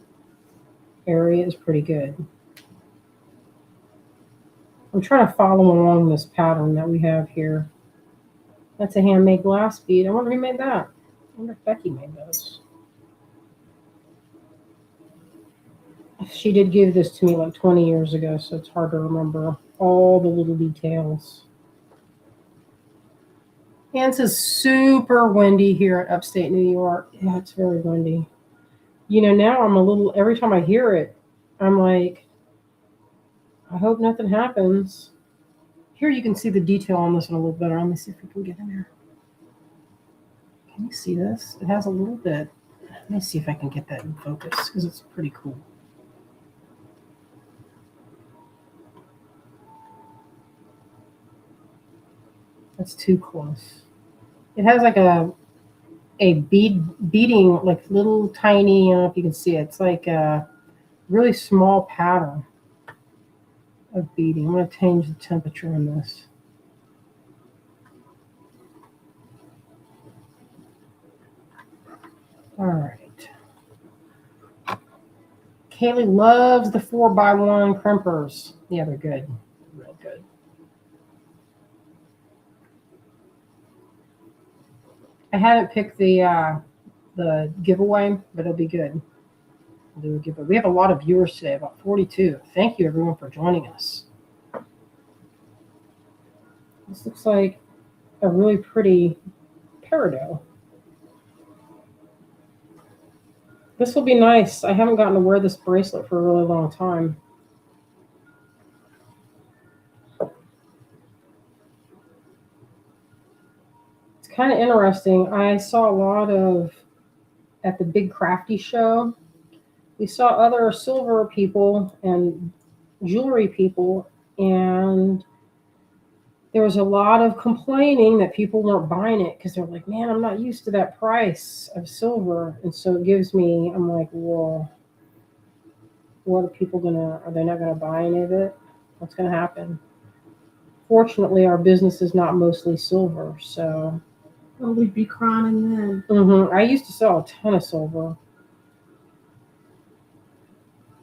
area is pretty good. I'm trying to follow along this pattern that we have here. That's a handmade glass bead. I wonder who made that. I wonder if Becky made those. She did give this to me like 20 years ago, so it's hard to remember all the little details. And it's super windy here in upstate New York. Yeah, it's very windy. You know, now I'm a little, every time I hear it, I'm like, I hope nothing happens. Here you can see the detail on this one a little better. Let me see if we can get in there. Can you see this? It has a little bit. Let me see if I can get that in focus because it's pretty cool. That's too close. It has like a beading, like little tiny, I don't know if you can see it. It's like a really small pattern of beading. I'm going to change the temperature on this. All right. Kaylee loves the 4x1 crimpers. Yeah, they're good. Real good. I haven't picked the giveaway, but it'll be good. We'll do a giveaway. We have a lot of viewers today, about 42. Thank you, everyone, for joining us. This looks like a really pretty peridot. This will be nice. I haven't gotten to wear this bracelet for a really long time. It's kind of interesting. I saw a lot of, at the big crafty show, we saw other silver people and jewelry people, and there was a lot of complaining that people weren't buying it because they're like, man, I'm not used to that price of silver. And so it gives me, I'm like, well, what are people are they not gonna buy any of it? What's gonna happen? Fortunately, our business is not mostly silver, so. Oh, we'd be crying then. I used to sell a ton of silver.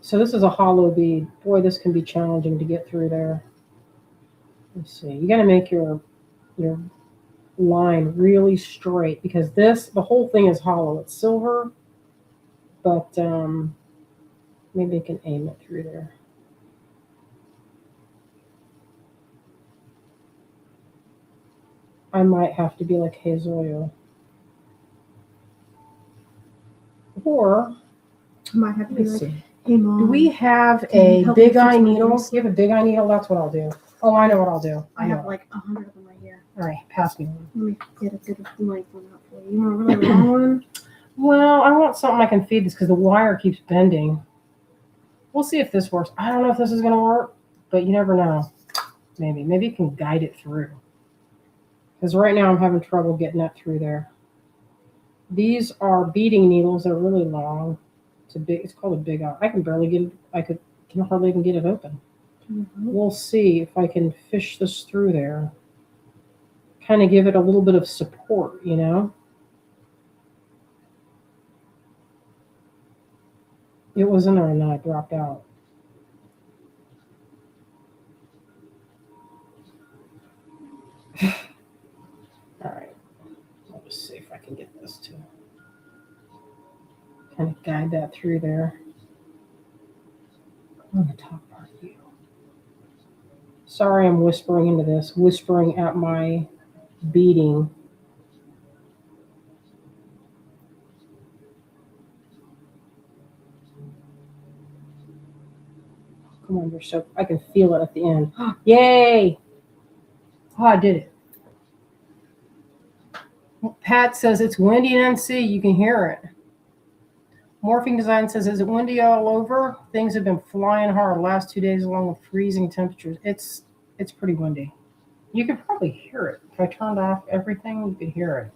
So this is a hollow bead. Boy, this can be challenging to get through there. Let's see. You got to make your line really straight because the whole thing is hollow. It's silver, but maybe I can aim it through there. I might have to be like hazel oil. Or, I might have to let be me like, see. hey mom. Do we have Can you a help me big eye fix my needle? bracelet? You have a big eye needle? That's what I'll do. Oh, I know what I'll do. I have know. like 100 of them right here. All right, pass me one. Let me get a good length one out for you. You want a really long one? Well, I want something I can feed this because the wire keeps bending. We'll see if this works. I don't know if this is going to work, but you never know. Maybe you can guide it through. Because right now I'm having trouble getting that through there. These are beading needles. They're really long. It's called a big eye. I can barely get it. Can hardly even get it open. Mm-hmm. We'll see if I can fish this through there. Kind of give it a little bit of support, you know? It was in there and then I dropped out. All right. I'll just see if I can get this to kind of guide that through there. On the top part of you. Sorry, I'm whispering into this, whispering at my beading. Come on, you're so, I can feel it at the end. Yay! Oh, I did it. Pat says it's windy in NC. You can hear it. Morphing Design says, is it windy all over? Things have been flying hard the last 2 days along with freezing temperatures. It's pretty windy. You could probably hear it. If I turned off everything, you could hear it.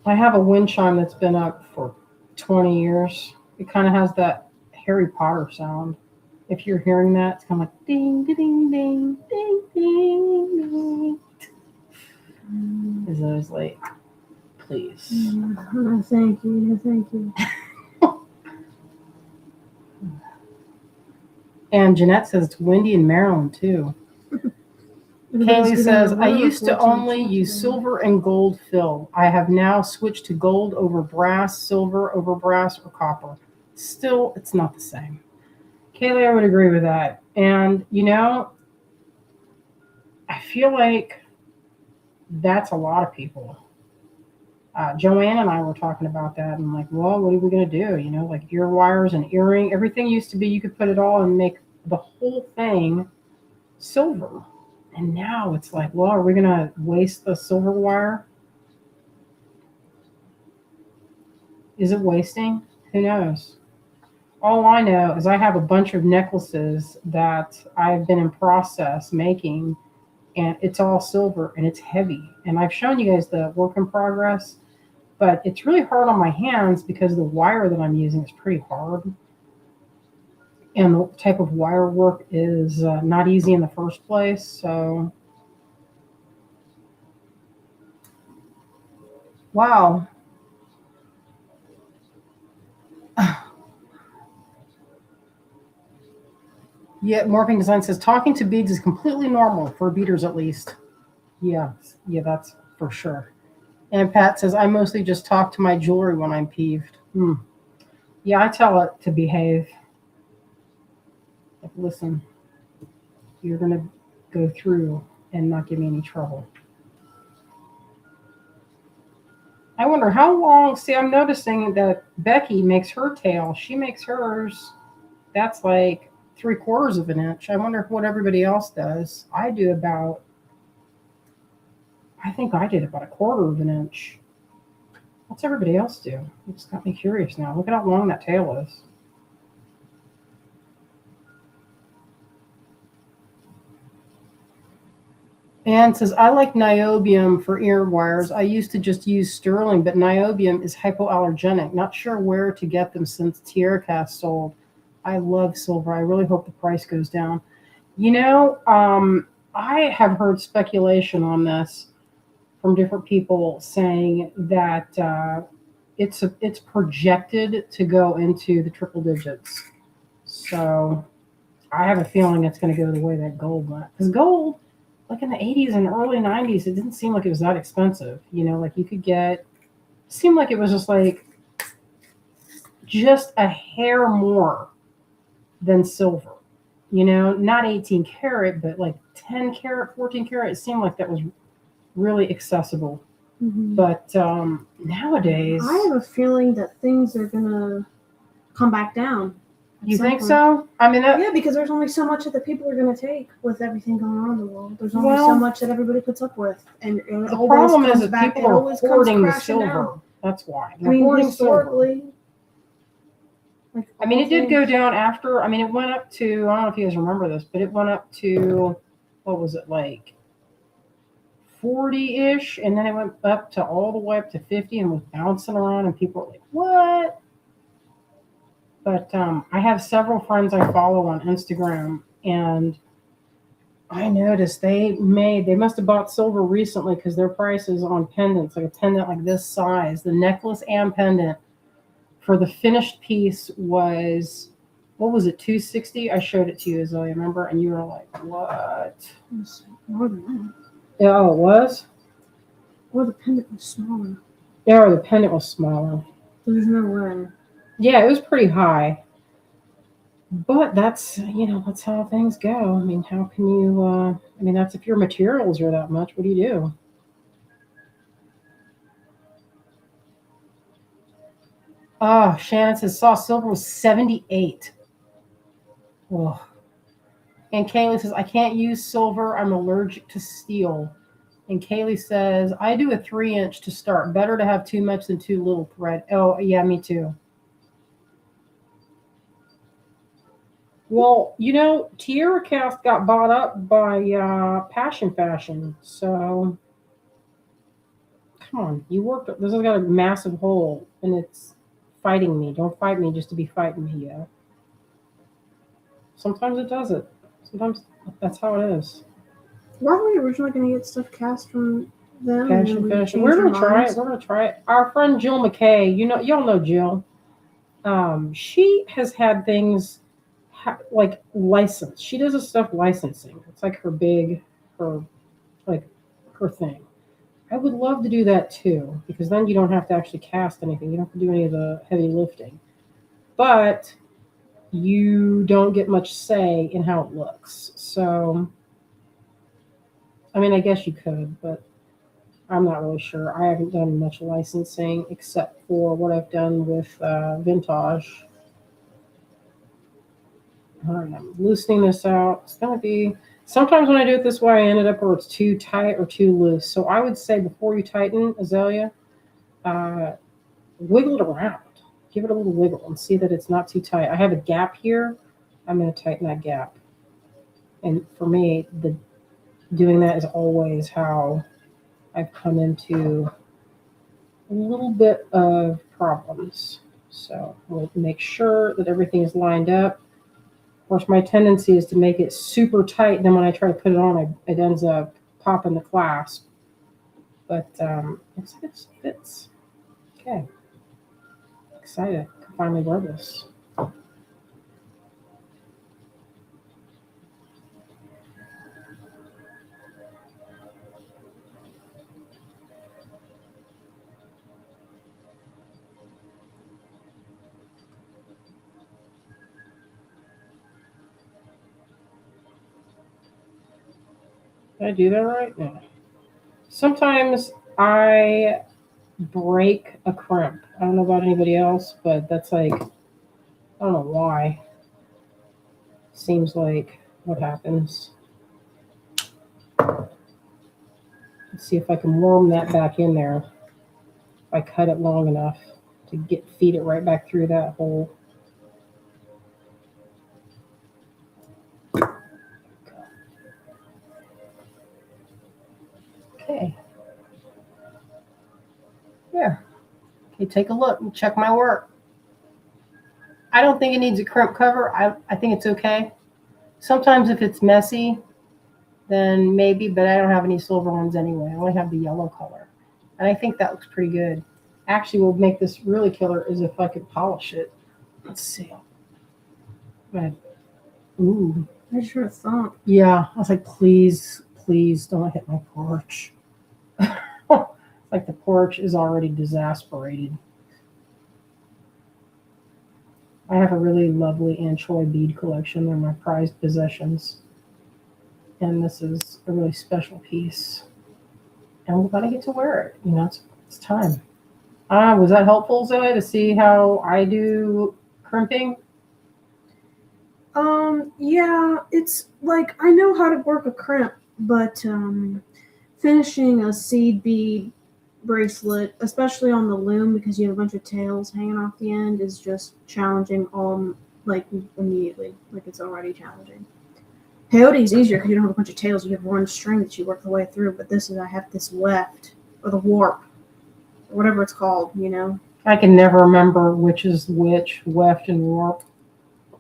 I have a wind chime that's been up for 20 years. It kind of has that Harry Potter sound. If you're hearing that, it's kind of like ding, ding, ding, ding, ding, ding. Is always like, please. Thank you. And Jeanette says it's windy in Maryland too. Kaylee says, I used to only use silver and gold fill. I have now switched to gold over brass, silver over brass, or copper. Still, it's not the same. Kaylee, I would agree with that. And, you know, I feel like that's a lot of people. Joanne and I were talking about that and like, well, what are we going to do? You know, like ear wires and earring. Everything used to be you could put it all and make the whole thing silver. And now it's like, well, are we going to waste the silver wire? Is it wasting? Who knows? All I know is I have a bunch of necklaces that I've been in process making, and it's all silver and it's heavy. And I've shown you guys the work in progress, but it's really hard on my hands because the wire that I'm using is pretty hard. And the type of wire work is not easy in the first place. So, wow. Yeah, Morphing Design says talking to beads is completely normal for beaders at least. Yeah, that's for sure. And Pat says I mostly just talk to my jewelry when I'm peeved. Yeah, I tell it to behave. Like, listen, you're gonna go through and not give me any trouble. I wonder how long. See, I'm noticing that Becky makes her tail. She makes hers. That's like 3/4 of an inch. I wonder what everybody else does. I think I did about 1/4 of an inch. What's everybody else do? It's got me curious now. Look at how long that tail is. Anne says, I like niobium for ear wires. I used to just use sterling, but niobium is hypoallergenic. Not sure where to get them since TierraCast sold. I love silver. I really hope the price goes down. You know, I have heard speculation on this from different people saying that it's projected to go into the triple digits. So I have a feeling it's going to go the way that gold went. Because gold, like in the 80s and early 90s, it didn't seem like it was that expensive. You know, like you could get, seemed like it was just like just a hair more than silver. You know, not 18 karat, but like 10 karat, 14 karat. It seemed like that was really accessible. But nowadays, I have a feeling that things are gonna come back down. You think so? I mean, yeah, because there's only so much that people are gonna take with everything going on in the world. There's only so much that everybody puts up with, and it the always problem is comes that back. people It are always comes hoarding the crashing silver. down. That's why. I mean, hoarding historically, silver. I mean, it did go down after. I mean, it went up to. I don't know if you guys remember this, but it went up to what was it like 40-ish, and then it went up to all the way up to 50 and was bouncing around, and people were like, "What?" But I have several friends I follow on Instagram, and I noticed they must have bought silver recently because their prices on pendants, like a pendant like this size, the necklace and pendant for the finished piece was, what was it, 260? I showed it to you, Azalea, remember? And you were like, what? It's more than that. Yeah, oh, it was? Or the pendant was smaller. Yeah, or the pendant was smaller. There's no way. Yeah, it was pretty high. But that's, that's how things go. I mean, how can you, that's if your materials are that much, what do you do? Oh, Shannon says saw silver was 78. Oh. And Kaylee says, I can't use silver. I'm allergic to steel. And Kaylee says, I do a 3-inch to start. Better to have too much than too little thread. Oh, yeah, me too. Well, Tierra Cast got bought up by Passion Fashion. So, come on. This has got a massive hole, and it's fighting me. Don't fight me just to be fighting me, yeah. Sometimes it does it. Sometimes that's how it is. Weren't we originally going to get stuff cast from them? Fashion. We're going to try it. We're going to try it. Our friend Jill McKay, y'all know Jill. She has had things like licensed. She does a stuff licensing. It's like her thing. I would love to do that too, because then you don't have to actually cast anything. You don't have to do any of the heavy lifting. But you don't get much say in how it looks. So, I guess you could, but I'm not really sure. I haven't done much licensing except for what I've done with Vintage. All right, I'm loosening this out. It's going to be, sometimes when I do it this way, I ended up where it's too tight or too loose. So I would say before you tighten, Azalea, wiggle it around. Give it a little wiggle and see that it's not too tight. I have a gap here. I'm going to tighten that gap. And for me, doing that is always how I've come into a little bit of problems. So we'll make sure that everything is lined up. Of course, my tendency is to make it super tight. And then when I try to put it on, it ends up popping the clasp. But looks like it fits. Okay. Excited. I can finally wear this. Did I do that right? No. Sometimes I break a crimp. I don't know about anybody else, but that's like, I don't know why. Seems like what happens. Let's see if I can worm that back in there. If I cut it long enough to feed it right back through that hole. Okay. There. Okay, take a look and check my work. I don't think it needs a crimp cover. I think it's okay. Sometimes if it's messy, then maybe, but I don't have any silver ones anyway. I only have the yellow color. And I think that looks pretty good. actually will make this really killer is if I could polish it. Let's see. But, ooh. I just heard a thump. Yeah. I was like, please, please don't hit my porch. Like the porch is already disasperated. I have a really lovely anchoy bead collection. They're my prized possessions. And this is a really special piece. And we're going to get to wear it. You know, it's time. Was that helpful, Zoe, to see how I do crimping? Yeah, it's like I know how to work a crimp, but finishing a seed bead bracelet, especially on the loom because you have a bunch of tails hanging off the end, is just challenging like immediately. Like it's already challenging. Peyote is easier because you don't have a bunch of tails. You have one string that you work the way through, but I have this weft or the warp or whatever it's called, you know. I can never remember which is which, weft and warp.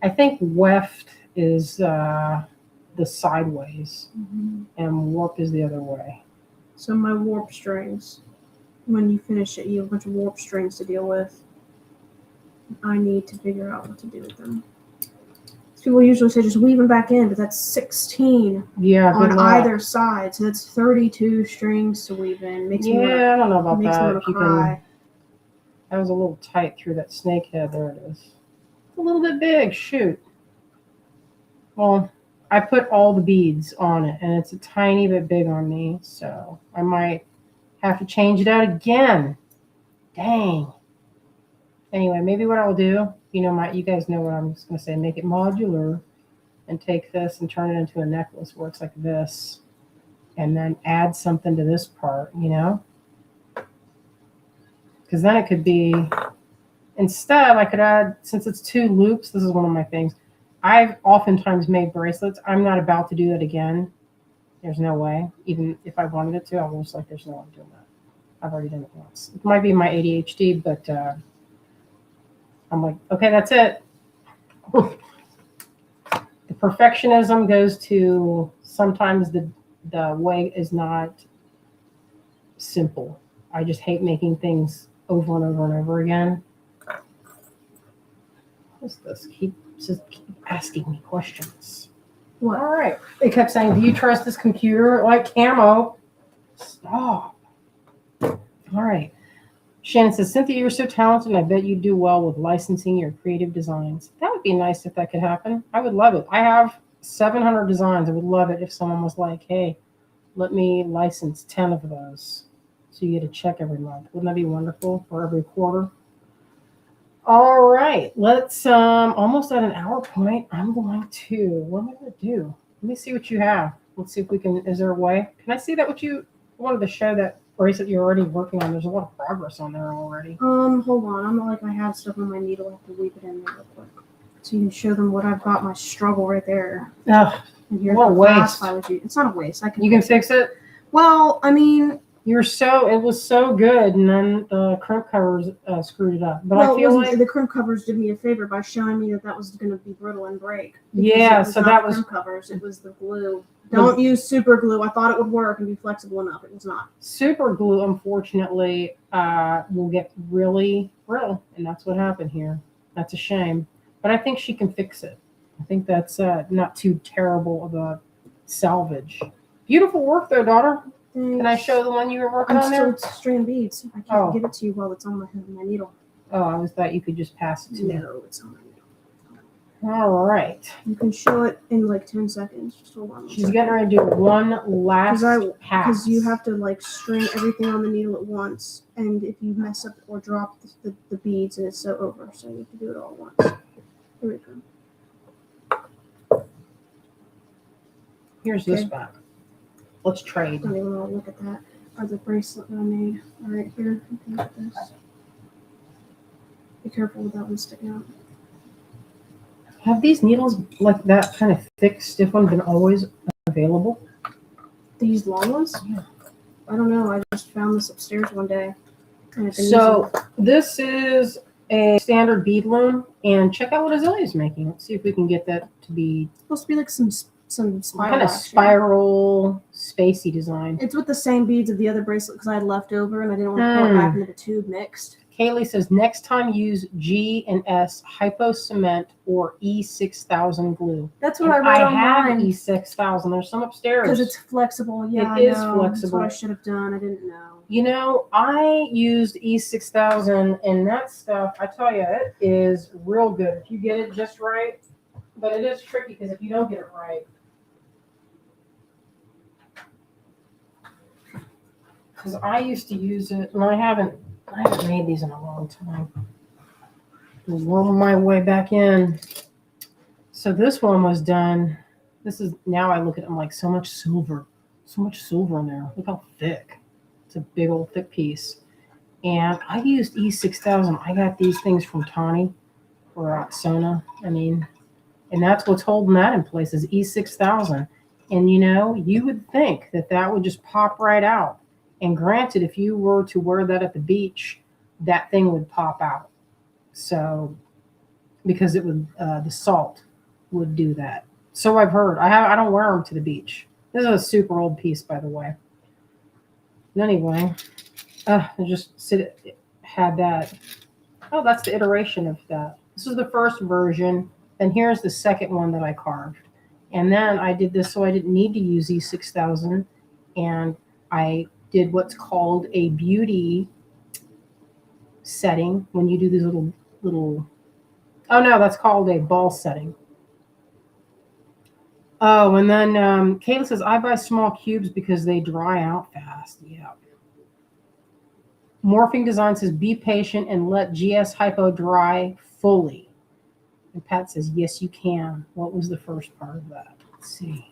I think weft is the sideways, and warp is the other way. So my warp strings, when you finish it, you have a bunch of warp strings to deal with. I need to figure out what to do with them. People usually say just weave them back in, but that's 16 on either side, so that's 32 strings to weave in. I don't know about that. That was a little tight through that snake head. There it is. A little bit big. Shoot. Well, I put all the beads on it, and it's a tiny bit big on me, so I might have to change it out again. Dang. Anyway, maybe what I'll do, you guys know what I'm just going to say, make it modular and take this and turn it into a necklace where it's like this, and then add something to this part, because then it could be, instead I could add, since it's 2 loops, this is one of my things. I've oftentimes made bracelets. I'm not about to do that again. There's no way. Even if I wanted it to, I was like, there's no way I'm doing that. I've already done it once. It might be my ADHD, but I'm like, okay, that's it. The perfectionism goes to sometimes the way is not simple. I just hate making things over and over and over again. What's this? Keep asking me questions. What? All right. They kept saying, do you trust this computer? Like camo. Stop. All right. Shannon says, Cynthia, you're so talented, and I bet you do well with licensing your creative designs. That would be nice if that could happen. I would love it. I have 700 designs. I would love it if someone was like, hey, let me license 10 of those. So you get a check every month. Wouldn't that be wonderful? Or every quarter? All right. Let's, almost at an hour point, what am I going to do? Let me see what you have. Let's see if we can, is there a way? Can I see that what you wanted to show that bracelet you're already working on? There's a lot of progress on there already. Hold on. I'm like, I have stuff on my needle. I have to weave it in there real quick. So you can show them what I've got, my struggle right there. Ugh, and here's what a waste. It's not a waste. You can fix it? Well, I mean, it was so good, and then the crimp covers screwed it up. But I feel like the crimp covers did me a favor by showing me that was going to be brittle and break. Yeah, so that was crimp covers. It was the glue. Don't use super glue. I thought it would work and be flexible enough. It was not. Super glue, unfortunately, will get really brittle, and that's what happened here. That's a shame, but I think she can fix it. I think that's not too terrible of a salvage. Beautiful work, though, daughter. Thanks. Can I show the one you were working on there? I'm still stringing beads. I can't give it to you while it's on my needle. Oh, I was thought you could just pass it to me. No, it's on my needle. All right. You can show it in like 10 seconds. Just hold on. She's getting ready to do one last pass. Because you have to like string everything on the needle at once, and if you mess up or drop the beads, and it's so over. So you have to do it all at once. Here we go. Here's this back. Let's trade. Don't even want to look at that. Or the bracelet that I made. All right, here. Look at this. Be careful with that one sticking out. Have these needles like that kind of thick, stiff one been always available? These long ones? Yeah. I don't know. I just found this upstairs one day. So this is a standard bead loom, and check out what Azalea's making. Let's see if we can get that to be. It's supposed to be like some some spiral kind of action. spiral, spacey design. It's with the same beads of the other bracelet because I had left over and I didn't want to pour it back into the tube mixed. Kaylee says, next time use G and S Hypo Cement or E6000 glue. That's what I read online. I have E6000. There's some upstairs. Because it's flexible. Yeah, it is flexible. flexible. That's what I should have done. I didn't know. You know, I used E6000 and that stuff, I tell you, it is real good if you get it just right. But it is tricky because if you don't get it right. Because I used to use it, and I haven't made these in a long time. I'm worming my way back in. So this one was done. This is, now I look at it, I'm like, so much silver in there. Look how thick. It's a big old thick piece. And I used E6000. I got these things from Tawny or Sona. I mean, and that's what's holding that in place is E6000. And you know, you would think that that would just pop right out. And granted, if you were to wear that at the beach, that thing would pop out. So, because it would, the salt would do that. So I've heard. I don't wear them to the beach. This is a super old piece, by the way. Anyway, I just had that. Oh, that's the iteration of that. This is the first version. And here's the second one that I carved. And then I did this so I didn't need to use E6000. And I did what's called a beauty setting when you do these little, oh no, that's called a ball setting. Oh, and then Kayla says, I buy small cubes because they dry out fast. Yeah. Morphing Design says, be patient and let GS Hypo dry fully. And Pat says, yes, you can. What was the first part of that? Let's see.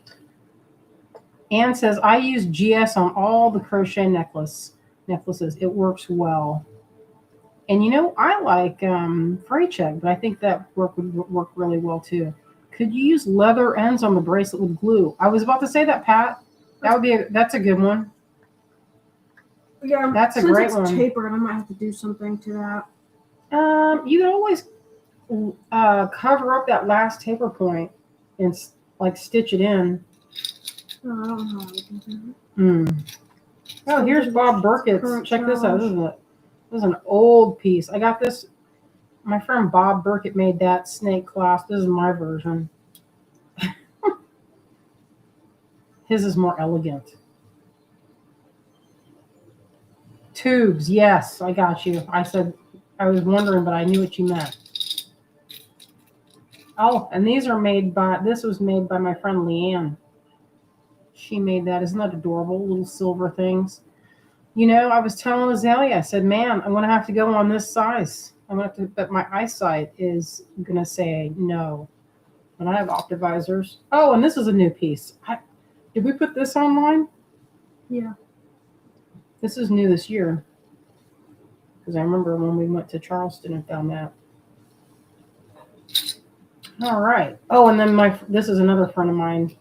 Anne says, I use GS on all the crochet necklaces. It works well. And you know, I like fray check, but I think that would work really well too. Could you use leather ends on the bracelet with glue? I was about to say that, Pat. That's a good one. Yeah, that's a great one. Since it's tapered, I might have to do something to that. You can always cover up that last taper point and like stitch it in. Oh, I don't know how to do that. Oh, here's Bob Burkett's. Check this out. This is an old piece. I got this. My friend Bob Burkett made that snake clasp. This is my version. His is more elegant. Tubes, yes, I got you. I said I was wondering, but I knew what you meant. Oh, and these are made by. This was made by my friend Leanne. She made that. Isn't that adorable? Little silver things. You know, I was telling Azalea, I said, man, I'm going to have to go on this size. I'm going to have to, but my eyesight is going to say no. And I have optivisors. Oh, and this is a new piece. Did we put this online? Yeah. This is new this year. Because I remember when we went to Charleston and found that. All right. Oh, and then this is another friend of mine.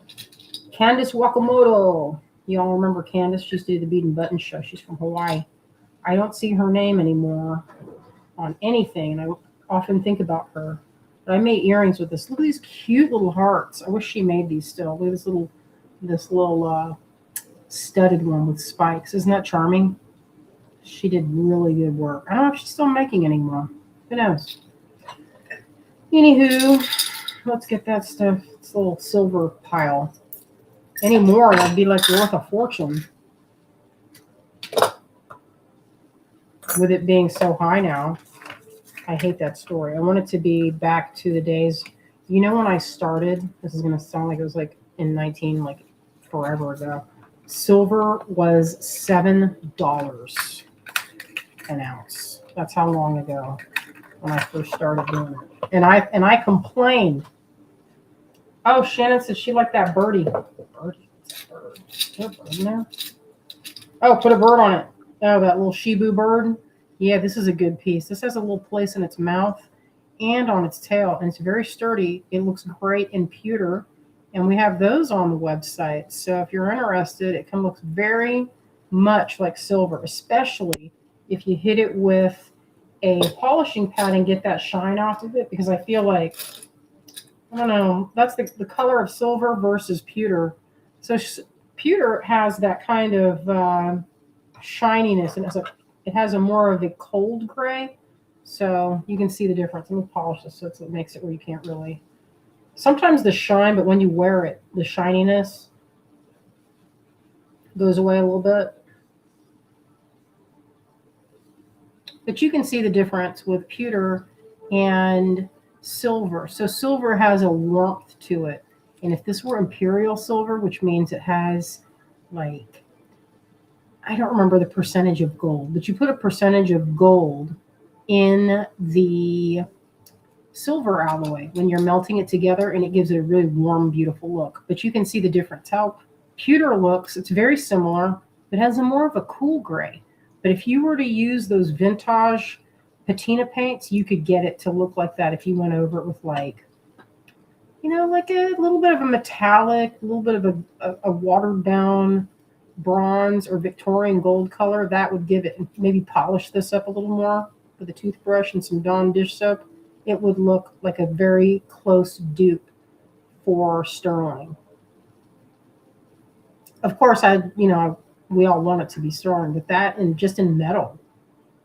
Candace Wakamoto. You all remember Candace? She used to do the Bead and Button show. She's from Hawaii. I don't see her name anymore on anything, and I often think about her. But I made earrings with this. Look at these cute little hearts. I wish she made these still. Look at this little studded one with spikes. Isn't that charming? She did really good work. I don't know if she's still making anymore. Who knows? Anywho, let's get that stuff. It's a little silver pile. Any more, that'd be like worth a fortune. With it being so high now. I hate that story. I want it to be back to the days. You know when I started, this is going to sound like it was like in forever ago. Silver was $7 an ounce. That's how long ago when I first started doing it. And I complained. Oh, Shannon says she liked that birdie. Birdie? What's that bird? Is there a bird in there? Oh, put a bird on it. Oh, that little Shibu bird. Yeah, this is a good piece. This has a little place in its mouth and on its tail, and it's very sturdy. It looks great in pewter, and we have those on the website. So if you're interested, it can look very much like silver, especially if you hit it with a polishing pad and get that shine off of it, because I feel like I don't know. That's the color of silver versus pewter. So pewter has that kind of shininess, and it has a more of a cold gray. So you can see the difference. Let me polish this so it makes it where you can't really. Sometimes the shine, but when you wear it, the shininess goes away a little bit. But you can see the difference with pewter and silver. So silver has a warmth to it. And if this were imperial silver, which means it has like, I don't remember the percentage of gold, but you put a percentage of gold in the silver alloy when you're melting it together, and it gives it a really warm, beautiful look. But you can see the difference. How pewter looks, it's very similar, but has a more of a cool gray. But if you were to use those vintage patina paints, you could get it to look like that if you went over it with like, like a little bit of a metallic, a little bit of a watered down bronze or Victorian gold color. That would give it, maybe polish this up a little more with a toothbrush and some Dawn dish soap. It would look like a very close dupe for sterling. Of course, we all want it to be sterling, but that and just in metal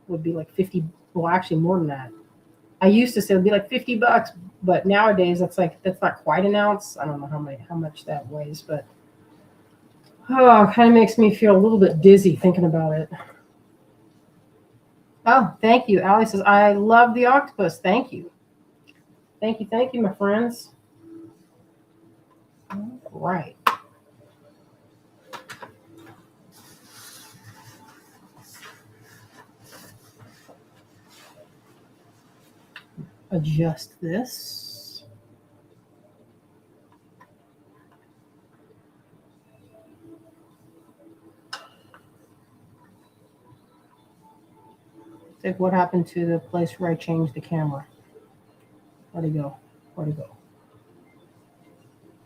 would be like 50. Well, actually more than that. I used to say it'd be like $50, but nowadays that's not quite an ounce. I don't know how much that weighs, but it kind of makes me feel a little bit dizzy thinking about it. Oh, thank you. Allie says, I love the octopus. Thank you. Thank you, my friends. All right. Adjust this. Like what happened to the place where I changed the camera? Where'd it go?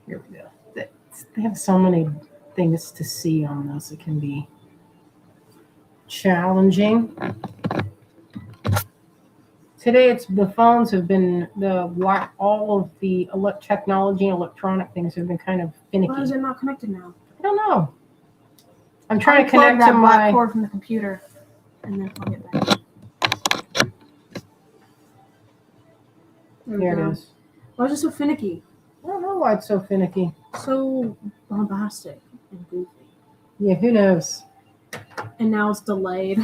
Here we go. They have so many things to see on this. It can be challenging. Today, the phones have been all of the technology and electronic things have been kind of finicky. Why is it not connected now? I don't know. I'm trying to connect that to black cord from the computer, and then plug it back. There it is. Why is it so finicky? I don't know why it's so finicky. So bombastic and goofy. Yeah, who knows? And now it's delayed.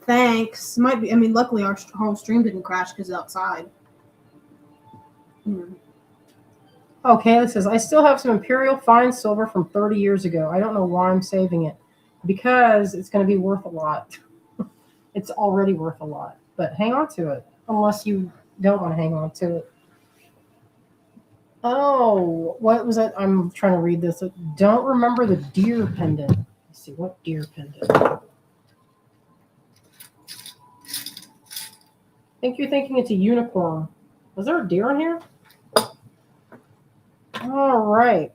Thanks. Might be. I mean, luckily our whole stream didn't crash because it's outside. Okay, it says I still have some imperial fine silver from 30 years ago. I don't know why I'm saving it, because it's going to be worth a lot. It's already worth a lot, but hang on to it unless you don't want to hang on to it. Oh, what was it? I'm trying to read this. I don't remember the deer pendant. Let's see, what deer pendant? I think you're thinking it's a unicorn. Was there a deer in here? All right.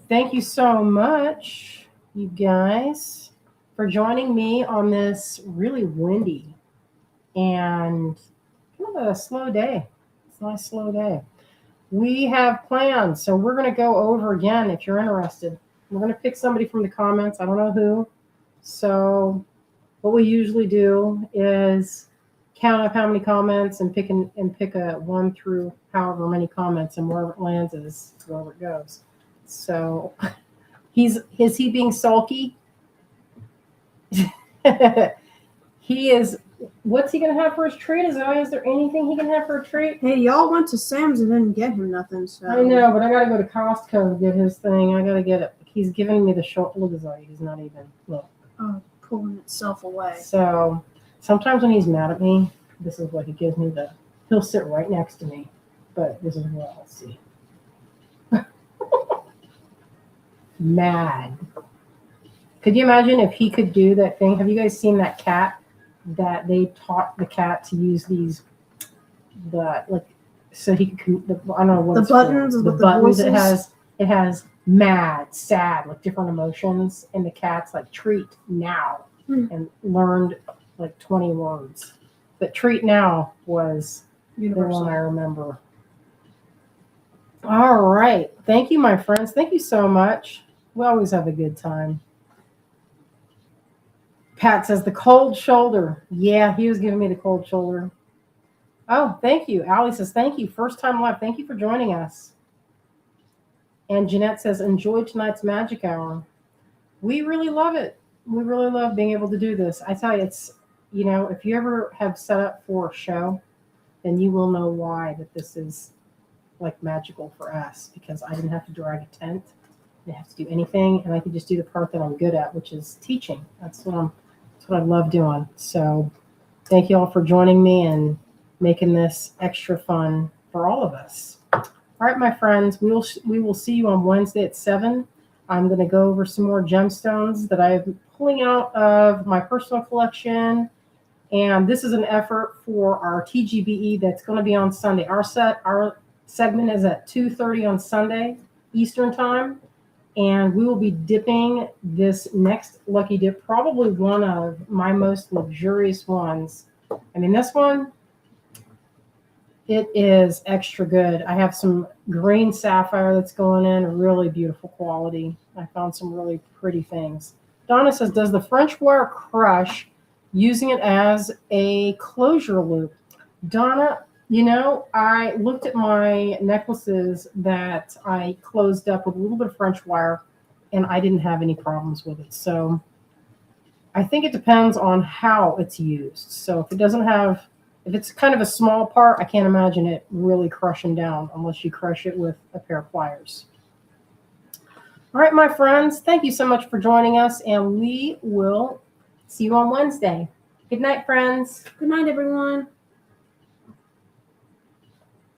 Thank you so much, you guys, for joining me on this really windy and kind of a slow day. It's a nice slow day. We have plans, so we're going to go over again if you're interested. We're going to pick somebody from the comments. I don't know who. So what we usually do is count up how many comments and pick a 1 through however many comments, and wherever it lands is wherever it goes. So is he being sulky? He is. What's he gonna have for his treat? Is there anything he can have for a treat? Hey, y'all went to Sam's and didn't get him nothing. So I know, but I gotta go to Costco to get his thing. I gotta get it. He's giving me the short. Look at that. He's not even look. Oh, pulling itself away. So sometimes when he's mad at me, this is what he gives me. He'll sit right next to me, but this is what I'll see. Mad. Could you imagine if he could do that thing? Have you guys seen that cat that they taught the cat to use so he could, I don't know what the buttons, the buttons. It has mad, sad, like different emotions, and the cat's like treat now, and learned like 20 words. But treat now was universal. The one I remember. All right. Thank you, my friends. Thank you so much. We always have a good time. Pat says the cold shoulder. Yeah, he was giving me the cold shoulder. Oh, thank you. Allie says thank you. First time live. Thank you for joining us. And Jeanette says enjoy tonight's magic hour. We really love it. We really love being able to do this. I tell you, it's, if you ever have set up for a show, then you will know why that this is like magical for us, because I didn't have to drag a tent. I didn't have to do anything, and I could just do the part that I'm good at, which is teaching. That's what I love doing. So thank you all for joining me and making this extra fun for all of us. All right, my friends, we will see you on Wednesday at 7. I'm going to go over some more gemstones that I'm pulling out of my personal collection. And this is an effort for our TGBE that's going to be on Sunday. Our segment is at 2:30 on Sunday Eastern time. And we will be dipping this next lucky dip, probably one of my most luxurious ones. I mean, this one, it is extra good. I have some green sapphire that's going in, really beautiful quality. I found some really pretty things. Donna says, does the French wire crush using it as a closure loop? Donna, I looked at my necklaces that I closed up with a little bit of French wire, and I didn't have any problems with it. So I think it depends on how it's used. So if it's kind of a small part, I can't imagine it really crushing down unless you crush it with a pair of pliers. All right, my friends, thank you so much for joining us, and we will see you on Wednesday. Good night, friends. Good night, everyone.